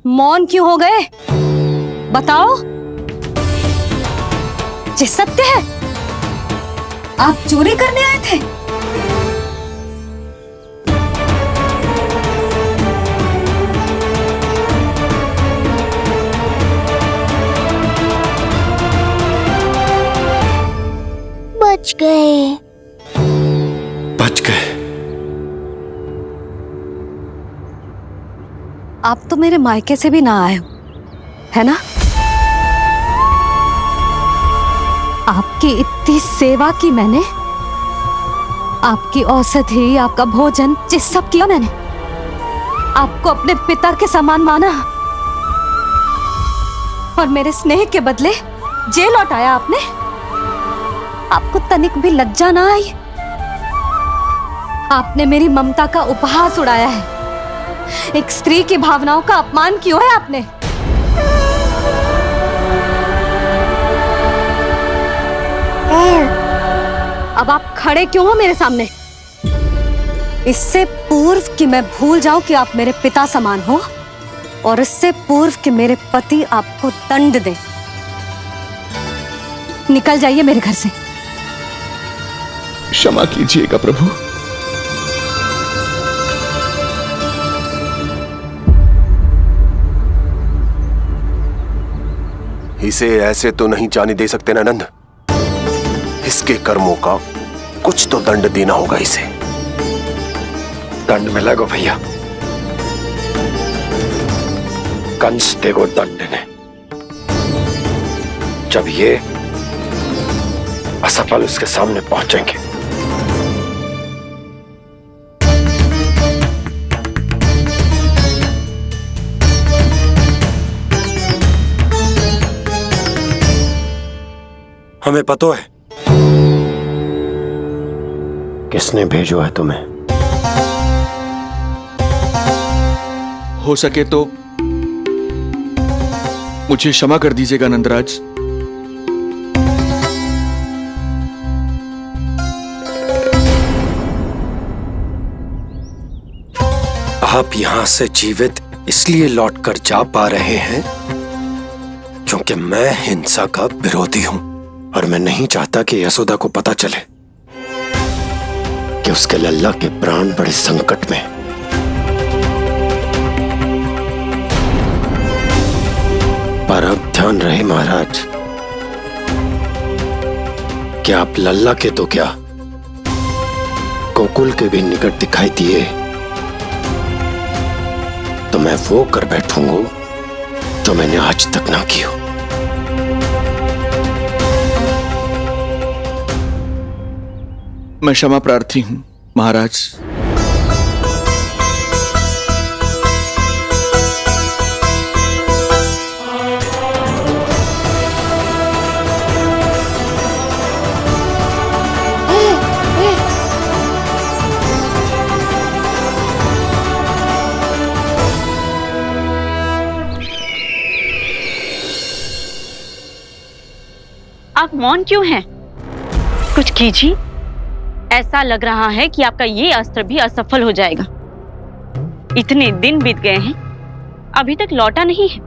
मौन क्यों हो गए? बताओ, ये सत्य है? आप चोरी करने आए थे? बच गए। बच गए। आप तो मेरे मायके से भी ना आए हो, है ना? आपकी इतनी सेवा की मैंने, आपकी औषधि, आपका भोजन, ये सब किया मैंने। आपको अपने पिता के समान माना और मेरे स्नेह के बदले जेल लौटाया आपने। आपको तनिक भी लज्जा ना आई? आपने मेरी ममता का उपहास उड़ाया है। एक स्त्री की भावनाओं का अपमान क्यों है आपने? अब आप खड़े क्यों हो मेरे सामने? इससे पूर्व कि मैं भूल जाऊं कि आप मेरे पिता समान हो, और इससे पूर्व कि मेरे पति आपको दंड दे, निकल जाइए मेरे घर से। क्षमा कीजिएगा प्रभु। इसे ऐसे तो नहीं जाने दे सकते ना नंद। इसके कर्मों का कुछ तो दंड देना होगा इसे। दंड मिलेगा भैया, कंस देगो दंड ने। जब ये असफल उसके सामने पहुंचेंगे। हमें पता है किसने भेजो है तुम्हें। हो सके तो मुझे क्षमा कर दीजिएगा नंदराज। आप यहां से जीवित इसलिए लौटकर जा पा रहे हैं क्योंकि मैं हिंसा का विरोधी हूं, और मैं नहीं चाहता कि यशोदा को पता चले कि उसके लल्ला के प्राण बड़े संकट में। पर अब ध्यान रहे महाराज कि आप लल्ला के तो क्या, गोकुल के भी निकट दिखाई दिए तो मैं वो कर बैठूंगा जो मैंने आज तक ना की हो। मैं क्षमा प्रार्थी हूं महाराज। आप मौन क्यों हैं? कुछ कीजिए। ऐसा लग रहा है कि आपका ये अस्त्र भी असफल हो जाएगा। इतने दिन बीत गए हैं, अभी तक लौटा नहीं है,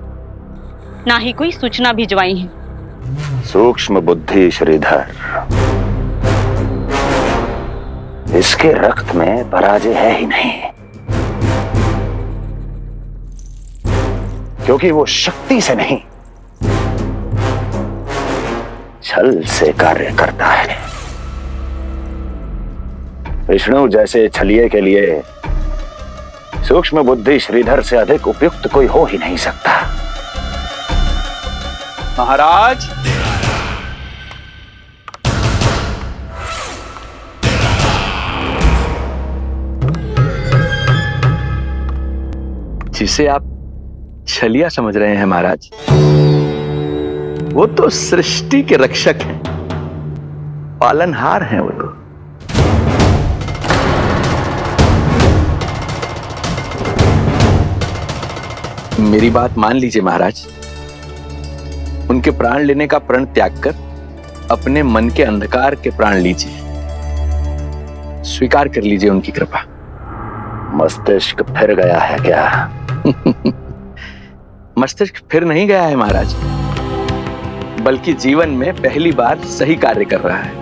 ना ही कोई सूचना भिजवाई है। सूक्ष्म बुद्धि श्रीधर, इसके रक्त में पराजय है ही नहीं, क्योंकि वो शक्ति से नहीं छल से कार्य करता है। विष्णु जैसे छलिए के लिए सूक्ष्म बुद्धि श्रीधर से अधिक उपयुक्त कोई हो ही नहीं सकता। महाराज, जिसे आप छलिया समझ रहे हैं महाराज, वो तो सृष्टि के रक्षक हैं, पालनहार हैं वो तो। मेरी बात मान लीजिए महाराज, उनके प्राण लेने का प्रण त्याग कर अपने मन के अंधकार के प्राण लीजिए, स्वीकार कर लीजिए उनकी कृपा। मस्तिष्क फिर गया है क्या? मस्तिष्क फिर नहीं गया है महाराज, बल्कि जीवन में पहली बार सही कार्य कर रहा है।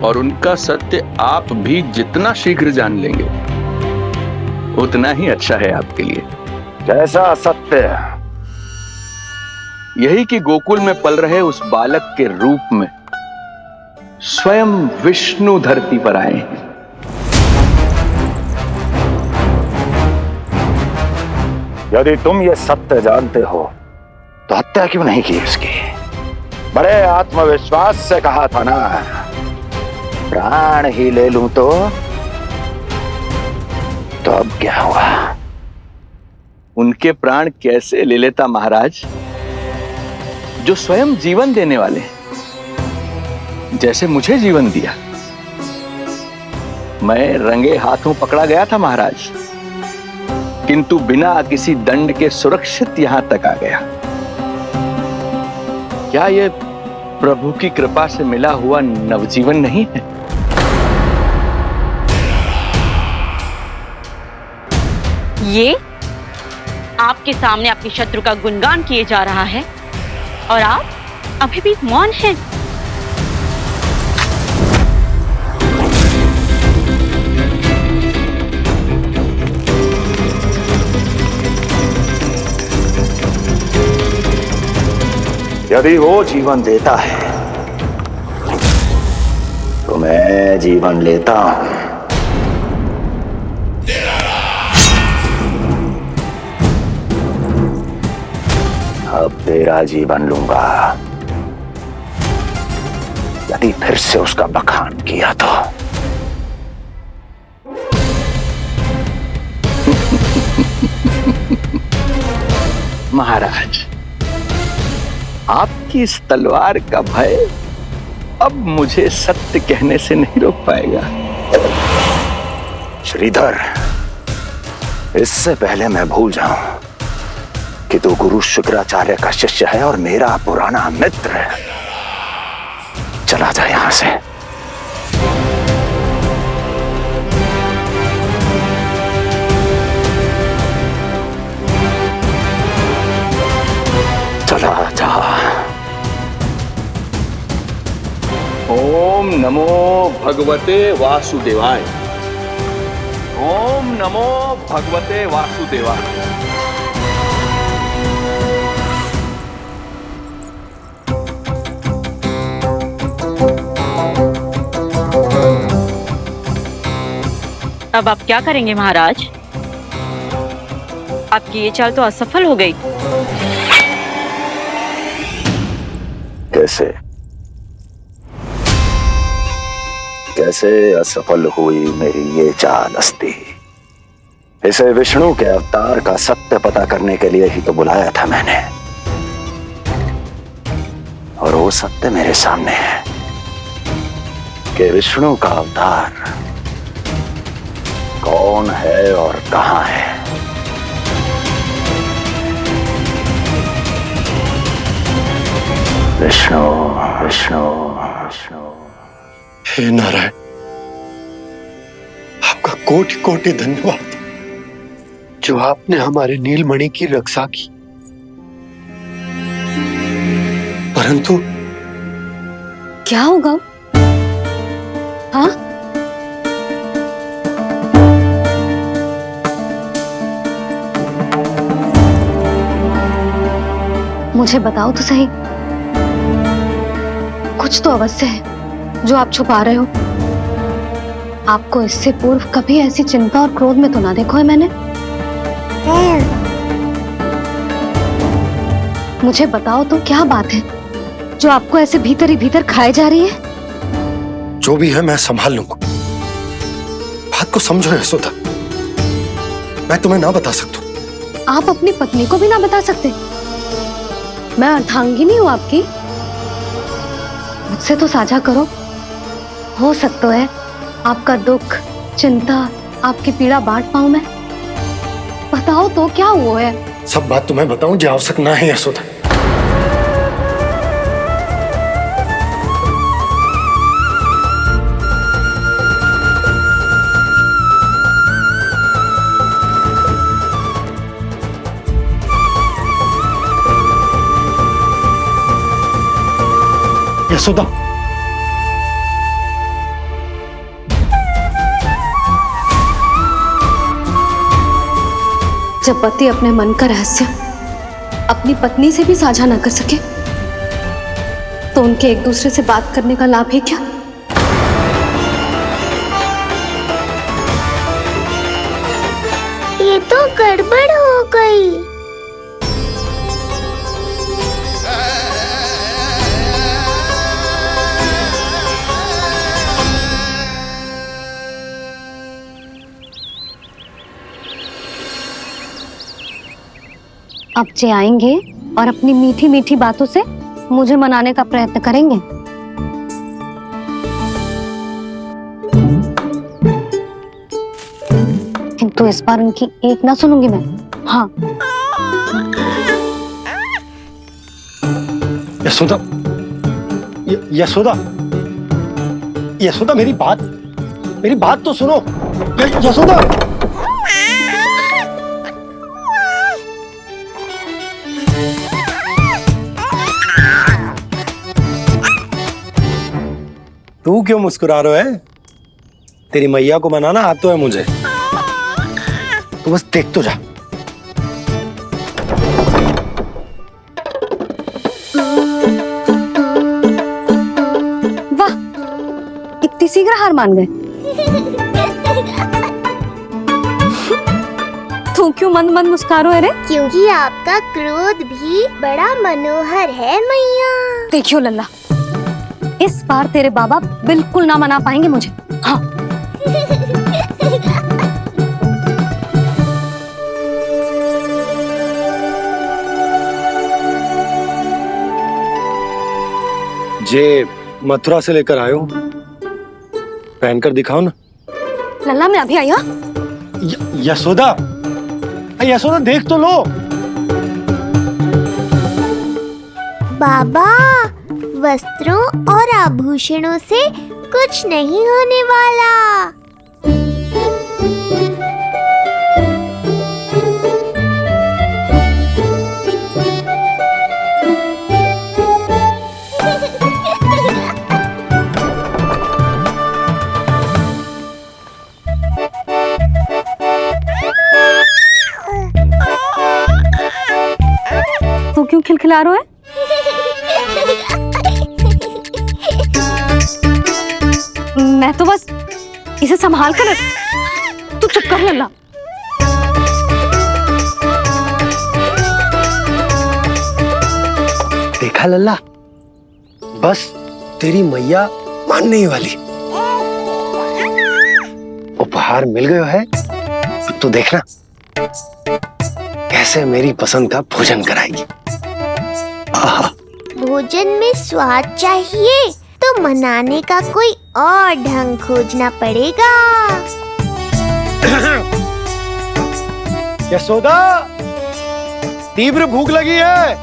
और उनका सत्य आप भी जितना शीघ्र जान लेंगे उतना ही अच्छा है आपके लिए। कैसा सत्य? यही कि गोकुल में पल रहे उस बालक के रूप में स्वयं विष्णु धरती पर आए हैं। यदि तुम ये सत्य जानते हो तो हत्या क्यों नहीं की इसकी? बड़े आत्मविश्वास से कहा था ना, प्राण ही ले लूं तो अब क्या हुआ? उनके प्राण कैसे ले लेता महाराज, जो स्वयं जीवन देने वाले हैं, जैसे मुझे जीवन दिया। मैं रंगे हाथों पकड़ा गया था महाराज, किंतु बिना किसी दंड के सुरक्षित यहां तक आ गया। क्या यह प्रभु की कृपा से मिला हुआ नवजीवन नहीं है? ये आपके सामने आपके शत्रु का गुणगान किए जा रहा है और आप अभी भी मौन हैं। यदि वो जीवन देता है तो मैं जीवन लेता हूं। अब तेरा जीवन लूंगा यदि फिर से उसका बखान किया तो। महाराज, आपकी इस तलवार का भय अब मुझे सत्य कहने से नहीं रोक पाएगा। श्रीधर, इससे पहले मैं भूल जाऊं कि तू गुरु शुक्राचार्य का शिष्य है और मेरा पुराना मित्र है, चला जा यहां से। चला जा। ओम नमो भगवते वासुदेवाय। ओम नमो भगवते वासुदेवाय। अब आप क्या करेंगे महाराज? आपकी ये चाल तो असफल हो गई। कैसे असफल हुई मेरी ये चाल अस्ति? इसे विष्णु के अवतार का सत्य पता करने के लिए ही तो बुलाया था मैंने, और वो सत्य मेरे सामने है कि विष्णु का अवतार कौन है और कहां है। विष्णु विष्णु विष्णु। हे नारायण, आपका कोटि कोटि धन्यवाद जो आपने हमारे नीलमणि की रक्षा की। परंतु क्या होगा? हाँ, मुझे बताओ तो सही, कुछ तो अवश्य है जो आप छुपा रहे हो। आपको इससे पूर्व कभी ऐसी चिंता और क्रोध में तो ना देखो है मैंने। मुझे बताओ तो क्या बात है जो आपको ऐसे भीतर ही भीतर खाए जा रही है? जो भी है मैं संभाल लूंगा। बात को समझो यशोदा, मैं तुम्हें ना बता सकता। आप अपनी पत्नी को भी ना बता सकते? मैं अर्धांगिनी हूँ आपकी, मुझसे तो साझा करो। हो सकता है आपका दुख, चिंता, आपकी पीड़ा बांट पाऊं मैं। बताओ तो क्या हुआ है? सब बात तुम्हें बताऊं जो आवश्यक ना है यशोदा। यशोदा, जब पति अपने मन का रहस्य अपनी पत्नी से भी साझा न कर सके तो उनके एक दूसरे से बात करने का लाभ है क्या? ये तो गड़बड़ हो गई। अब जे आएंगे और अपनी मीठी मीठी बातों से मुझे मनाने का प्रयत्न करेंगे। किंतु इस बार उनकी एक ना सुनूंगी मैं। हाँ यशोदा, यशोदा, यशोदा, मेरी बात तो सुनो। यशोदा, तू क्यों मुस्कुरा रहा है? तेरी मैया को मनाना आता है मुझे। तू बस देख तो जा। वाह, इतनी शीघ्र हार मान गए। तू क्यों मंद मंद मुस्कुरा रहे रे? क्योंकि आपका क्रोध भी बड़ा मनोहर है मैया। देखियो लल्ला, इस बार तेरे बाबा बिल्कुल ना मना पाएंगे मुझे। हाँ जे मथुरा से लेकर आयो, पहनकर दिखाओ ना। लल्ला मैं अभी आई। हाँ यशोदा, यशोदा देख तो लो। बाबा, वस्त्रों और आभूषणों से कुछ नहीं होने वाला। तू क्यों खिलखिला रहा है? मैं तो बस इसे संभाल कर। तू चुप कर लल्ला। देखा लल्ला, बस तेरी मैया मानने ही वाली। उपहार मिल गयो है, तू देखना कैसे मेरी पसंद का भोजन कराएगी। भोजन में स्वाद चाहिए तो मनाने का कोई और ढंग खोजना पड़ेगा। यशोदा, तीव्र भूख लगी है।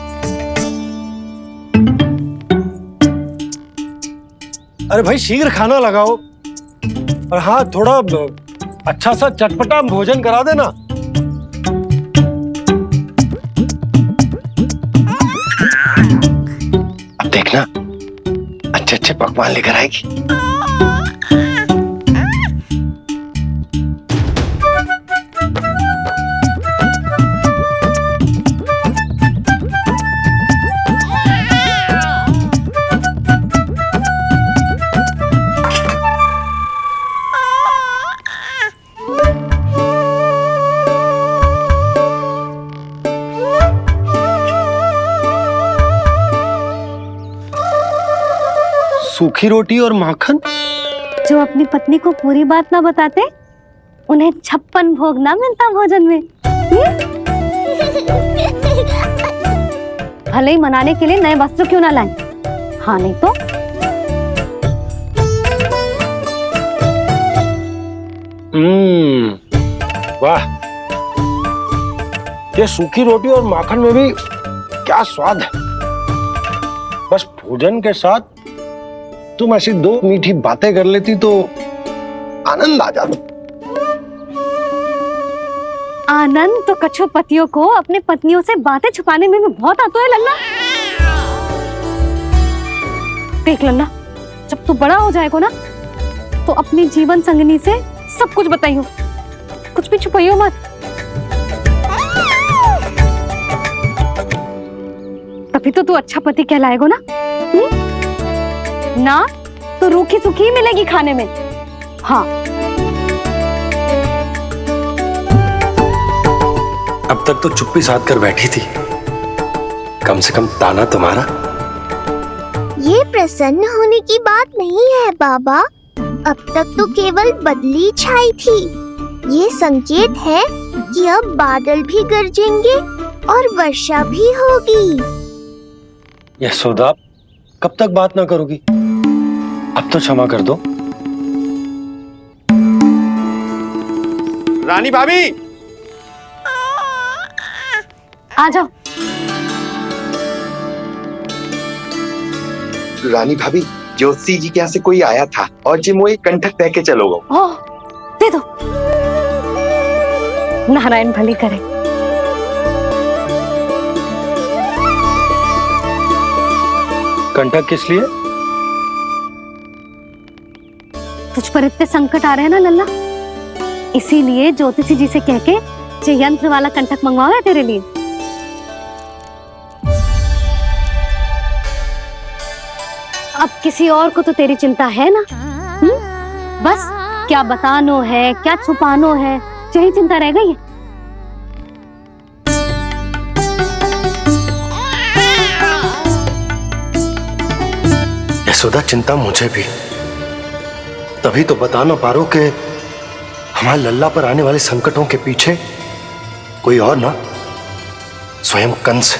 अरे भाई शीघ्र खाना लगाओ, और हाँ थोड़ा अच्छा सा चटपटा भोजन करा देना। अब देखना अच्छे अच्छे पकवान लेकर आएगी। सूखी रोटी और माखन। जो अपनी पत्नी को पूरी बात ना बताते उन्हें 56 भोग ना मिलता भोजन में। भले ही मनाने के लिए नए वस्त्र क्यों ना लाएं, हाँ नहीं तो वाह, ये सूखी रोटी और माखन में भी क्या स्वाद है। बस भोजन के साथ तुम ऐसी दो मीठी बातें कर लेती तो आनंद आ जाता। आनंद तो कछु पतियों को अपने पत्नियों से बातें छुपाने में भी बहुत आता है लल्ला। देख लल्ला, जब तू बड़ा हो जाएगा ना तो अपनी जीवन संगिनी से सब कुछ बताइयो, कुछ भी छुपाइयो मत। तभी तो तू अच्छा पति कहलाएगा ना। ना तो रूखी सूखी मिलेगी खाने में। हाँ, अब तक तो चुप्पी साध कर बैठी थी, कम से कम ताना तुम्हारा। ये प्रसन्न होने की बात नहीं है बाबा, अब तक तो केवल बदली छाई थी। ये संकेत है कि अब बादल भी गरजेंगे और वर्षा भी होगी। यशोदा, कब तक बात ना करोगी? अब तो क्षमा कर दो। रानी भाभी, आ जाओ। रानी भाभी, ज्योति जी के यहाँ से कोई आया था और जी मुझे कंठक दे के चलोगे। ओह, दे दो। नारायण भली करे। कंठक किस लिए? तुझ पर इतने संकट आ रहे हैं ना लल्ला, इसीलिए ज्योतिषी जी से कह के ये यंत्र वाला कंठक मंगवाओ है तेरे लिए। अब किसी और को तो तेरी चिंता है ना? बस क्या बतानो है, क्या छुपानो है, यही चिंता रह गई है। यशोदा, चिंता मुझे भी, तभी तो बता ना पा रहा हूं कि हमारे लल्ला पर आने वाले संकटों के पीछे कोई और ना, स्वयं कंस।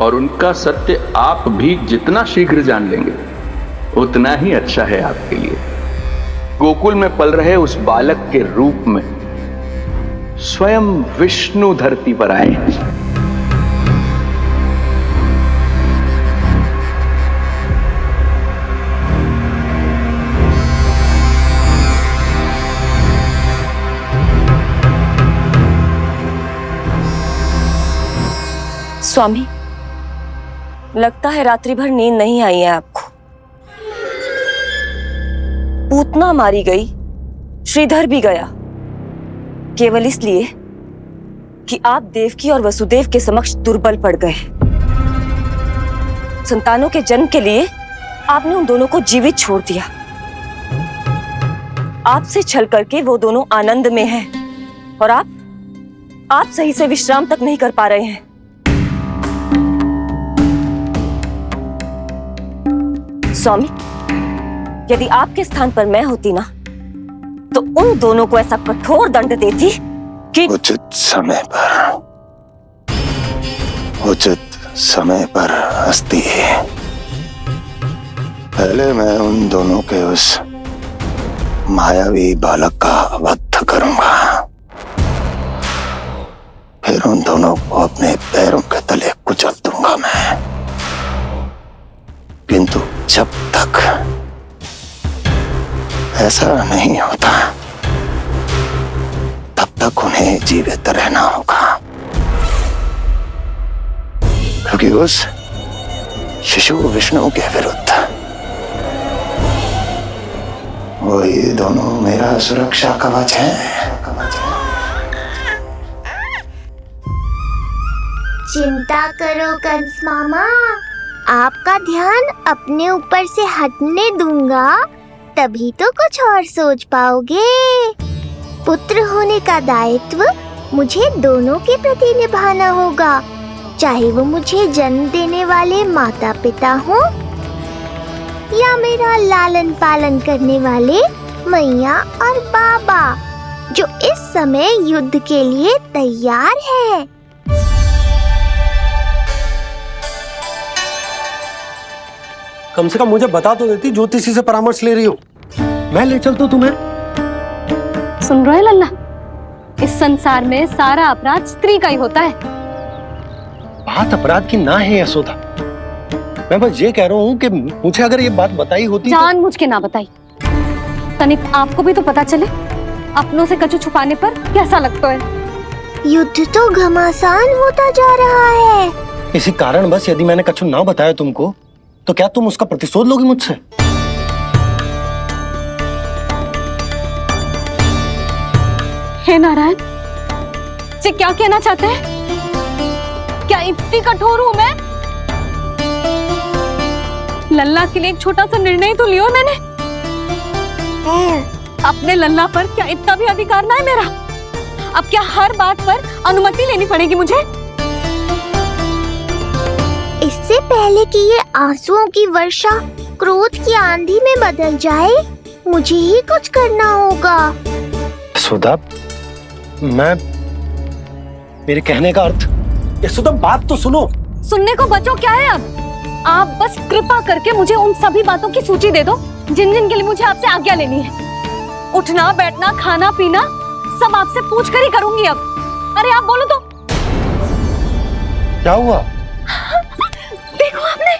और उनका सत्य आप भी जितना शीघ्र जान लेंगे उतना ही अच्छा है आपके लिए। गोकुल में पल रहे उस बालक के रूप में स्वयं विष्णु धरती पर आए हैं। स्वामी, लगता है रात्रि भर नींद नहीं आई है आपको। पूतना मारी गई, श्रीधर भी गया, केवल इसलिए कि आप देवकी और वसुदेव के समक्ष दुर्बल पड़ गए। संतानों के जन्म के लिए आपने उन दोनों को जीवित छोड़ दिया। आपसे छल करके वो दोनों आनंद में हैं और आप सही से विश्राम तक नहीं कर पा रहे हैं। स्वामी, यदि आपके स्थान पर मैं होती ना तो उन दोनों को ऐसा कठोर दंड देती कि उचित समय पर हस्ती। पहले मैं उन दोनों के उस मायावी बालक का वध करूंगा, फिर उन दोनों को अपने पैरों के तले कुचल दूंगा मैं। किंतु जब तक ऐसा नहीं होता तब तक उन्हें जीवित रहना होगा, क्योंकि उस शिशु विष्णु के विरुद्ध वही दोनों मेरा सुरक्षा कवच है। चिंता करो कंस मामा, आपका ध्यान अपने ऊपर से हटने दूंगा, तभी तो कुछ और सोच पाओगे। पुत्र होने का दायित्व मुझे दोनों के प्रति निभाना होगा, चाहे वो मुझे जन्म देने वाले माता पिता हो या मेरा लालन पालन करने वाले मैया और बाबा जो इस समय युद्ध के लिए तैयार है। कम से कम मुझे बता तो देती, ज्योतिषी से परामर्श ले रही हो, मैं ले चलता तुम्हें। सुन रहे लल्ला, इस संसार में सारा अपराध स्त्री का ही होता है। बात अपराध की ना है यशोदा, मैं बस ये कह रहा हूँ कि मुझे अगर ये बात बताई होती जान मुझ के ना बताई, तनिक आपको भी तो पता चले अपनों से कछु छुपाने पर कैसा लगता है। युद्ध तो घमासान होता जा रहा है। इसी कारण बस यदि मैंने कछु ना बताया तुमको, तो क्या तुम उसका प्रतिशोध लोगी मुझसे? हे नारायण, ये क्या कहना चाहते हैं? क्या इतनी कठोर हूं मैं? लल्ला के लिए एक छोटा सा निर्णय तो लियो मैंने। अपने लल्ला पर क्या इतना भी अधिकार ना है मेरा? अब क्या हर बात पर अनुमति लेनी पड़ेगी मुझे? इससे पहले कि ये आंसुओं की वर्षा क्रोध की आंधी में बदल जाए, मुझे ही कुछ करना होगा। यशोदा, मेरे कहने का अर्थ, यशोदा बात तो सुनो। सुनने को बचो क्या है अब? आप बस कृपा करके मुझे उन सभी बातों की सूची दे दो जिन जिन के लिए मुझे आपसे आज्ञा लेनी है। उठना बैठना खाना पीना सब आपसे पूछ कर ही करूंगी अब। अरे आप बोलो तो। क्या हुआ? देखो आपने।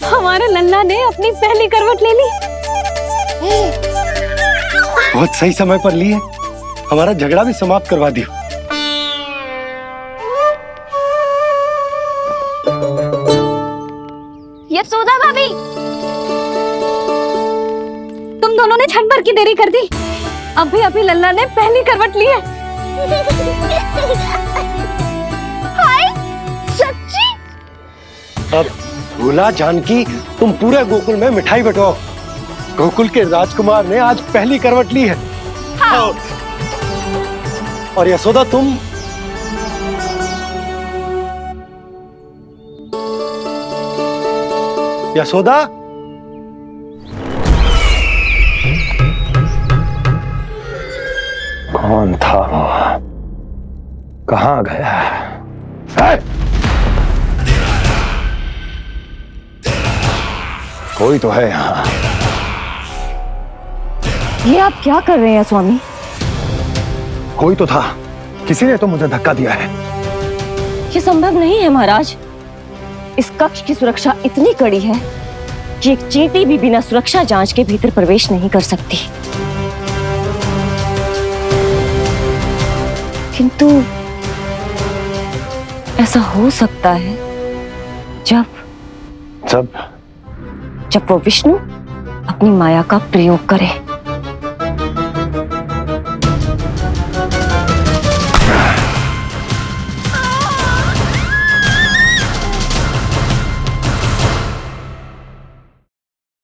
हमारे लल्ला ने अपनी पहली करवट ले ली। बहुत सही समय पर ली है, हमारा झगड़ा भी समाप्त करवा दियो। यशोदा भाभी, तुम दोनों ने क्षण भर की देरी कर दी। अभी अभी लल्ला ने पहली करवट ली है। हाय, सच्ची? अब भोला जानकी, तुम पूरे गोकुल में मिठाई बंटवाओ। गोकुल के राजकुमार ने आज पहली करवट ली है। हाँ। और यशोदा तुम यशोदा, कौन था वो? कहां गया? कोई तो है यहाँ। ये आप क्या कर रहे हैं स्वामी? कोई तो था, किसी ने तो मुझे धक्का दिया है। ये संभव नहीं है महाराज। इस कक्ष की सुरक्षा इतनी कड़ी है कि एक चींटी भी बिना सुरक्षा जांच के भीतर प्रवेश नहीं कर सकती। किंतु ऐसा हो सकता है जब वो विष्णु अपनी माया का प्रयोग करे।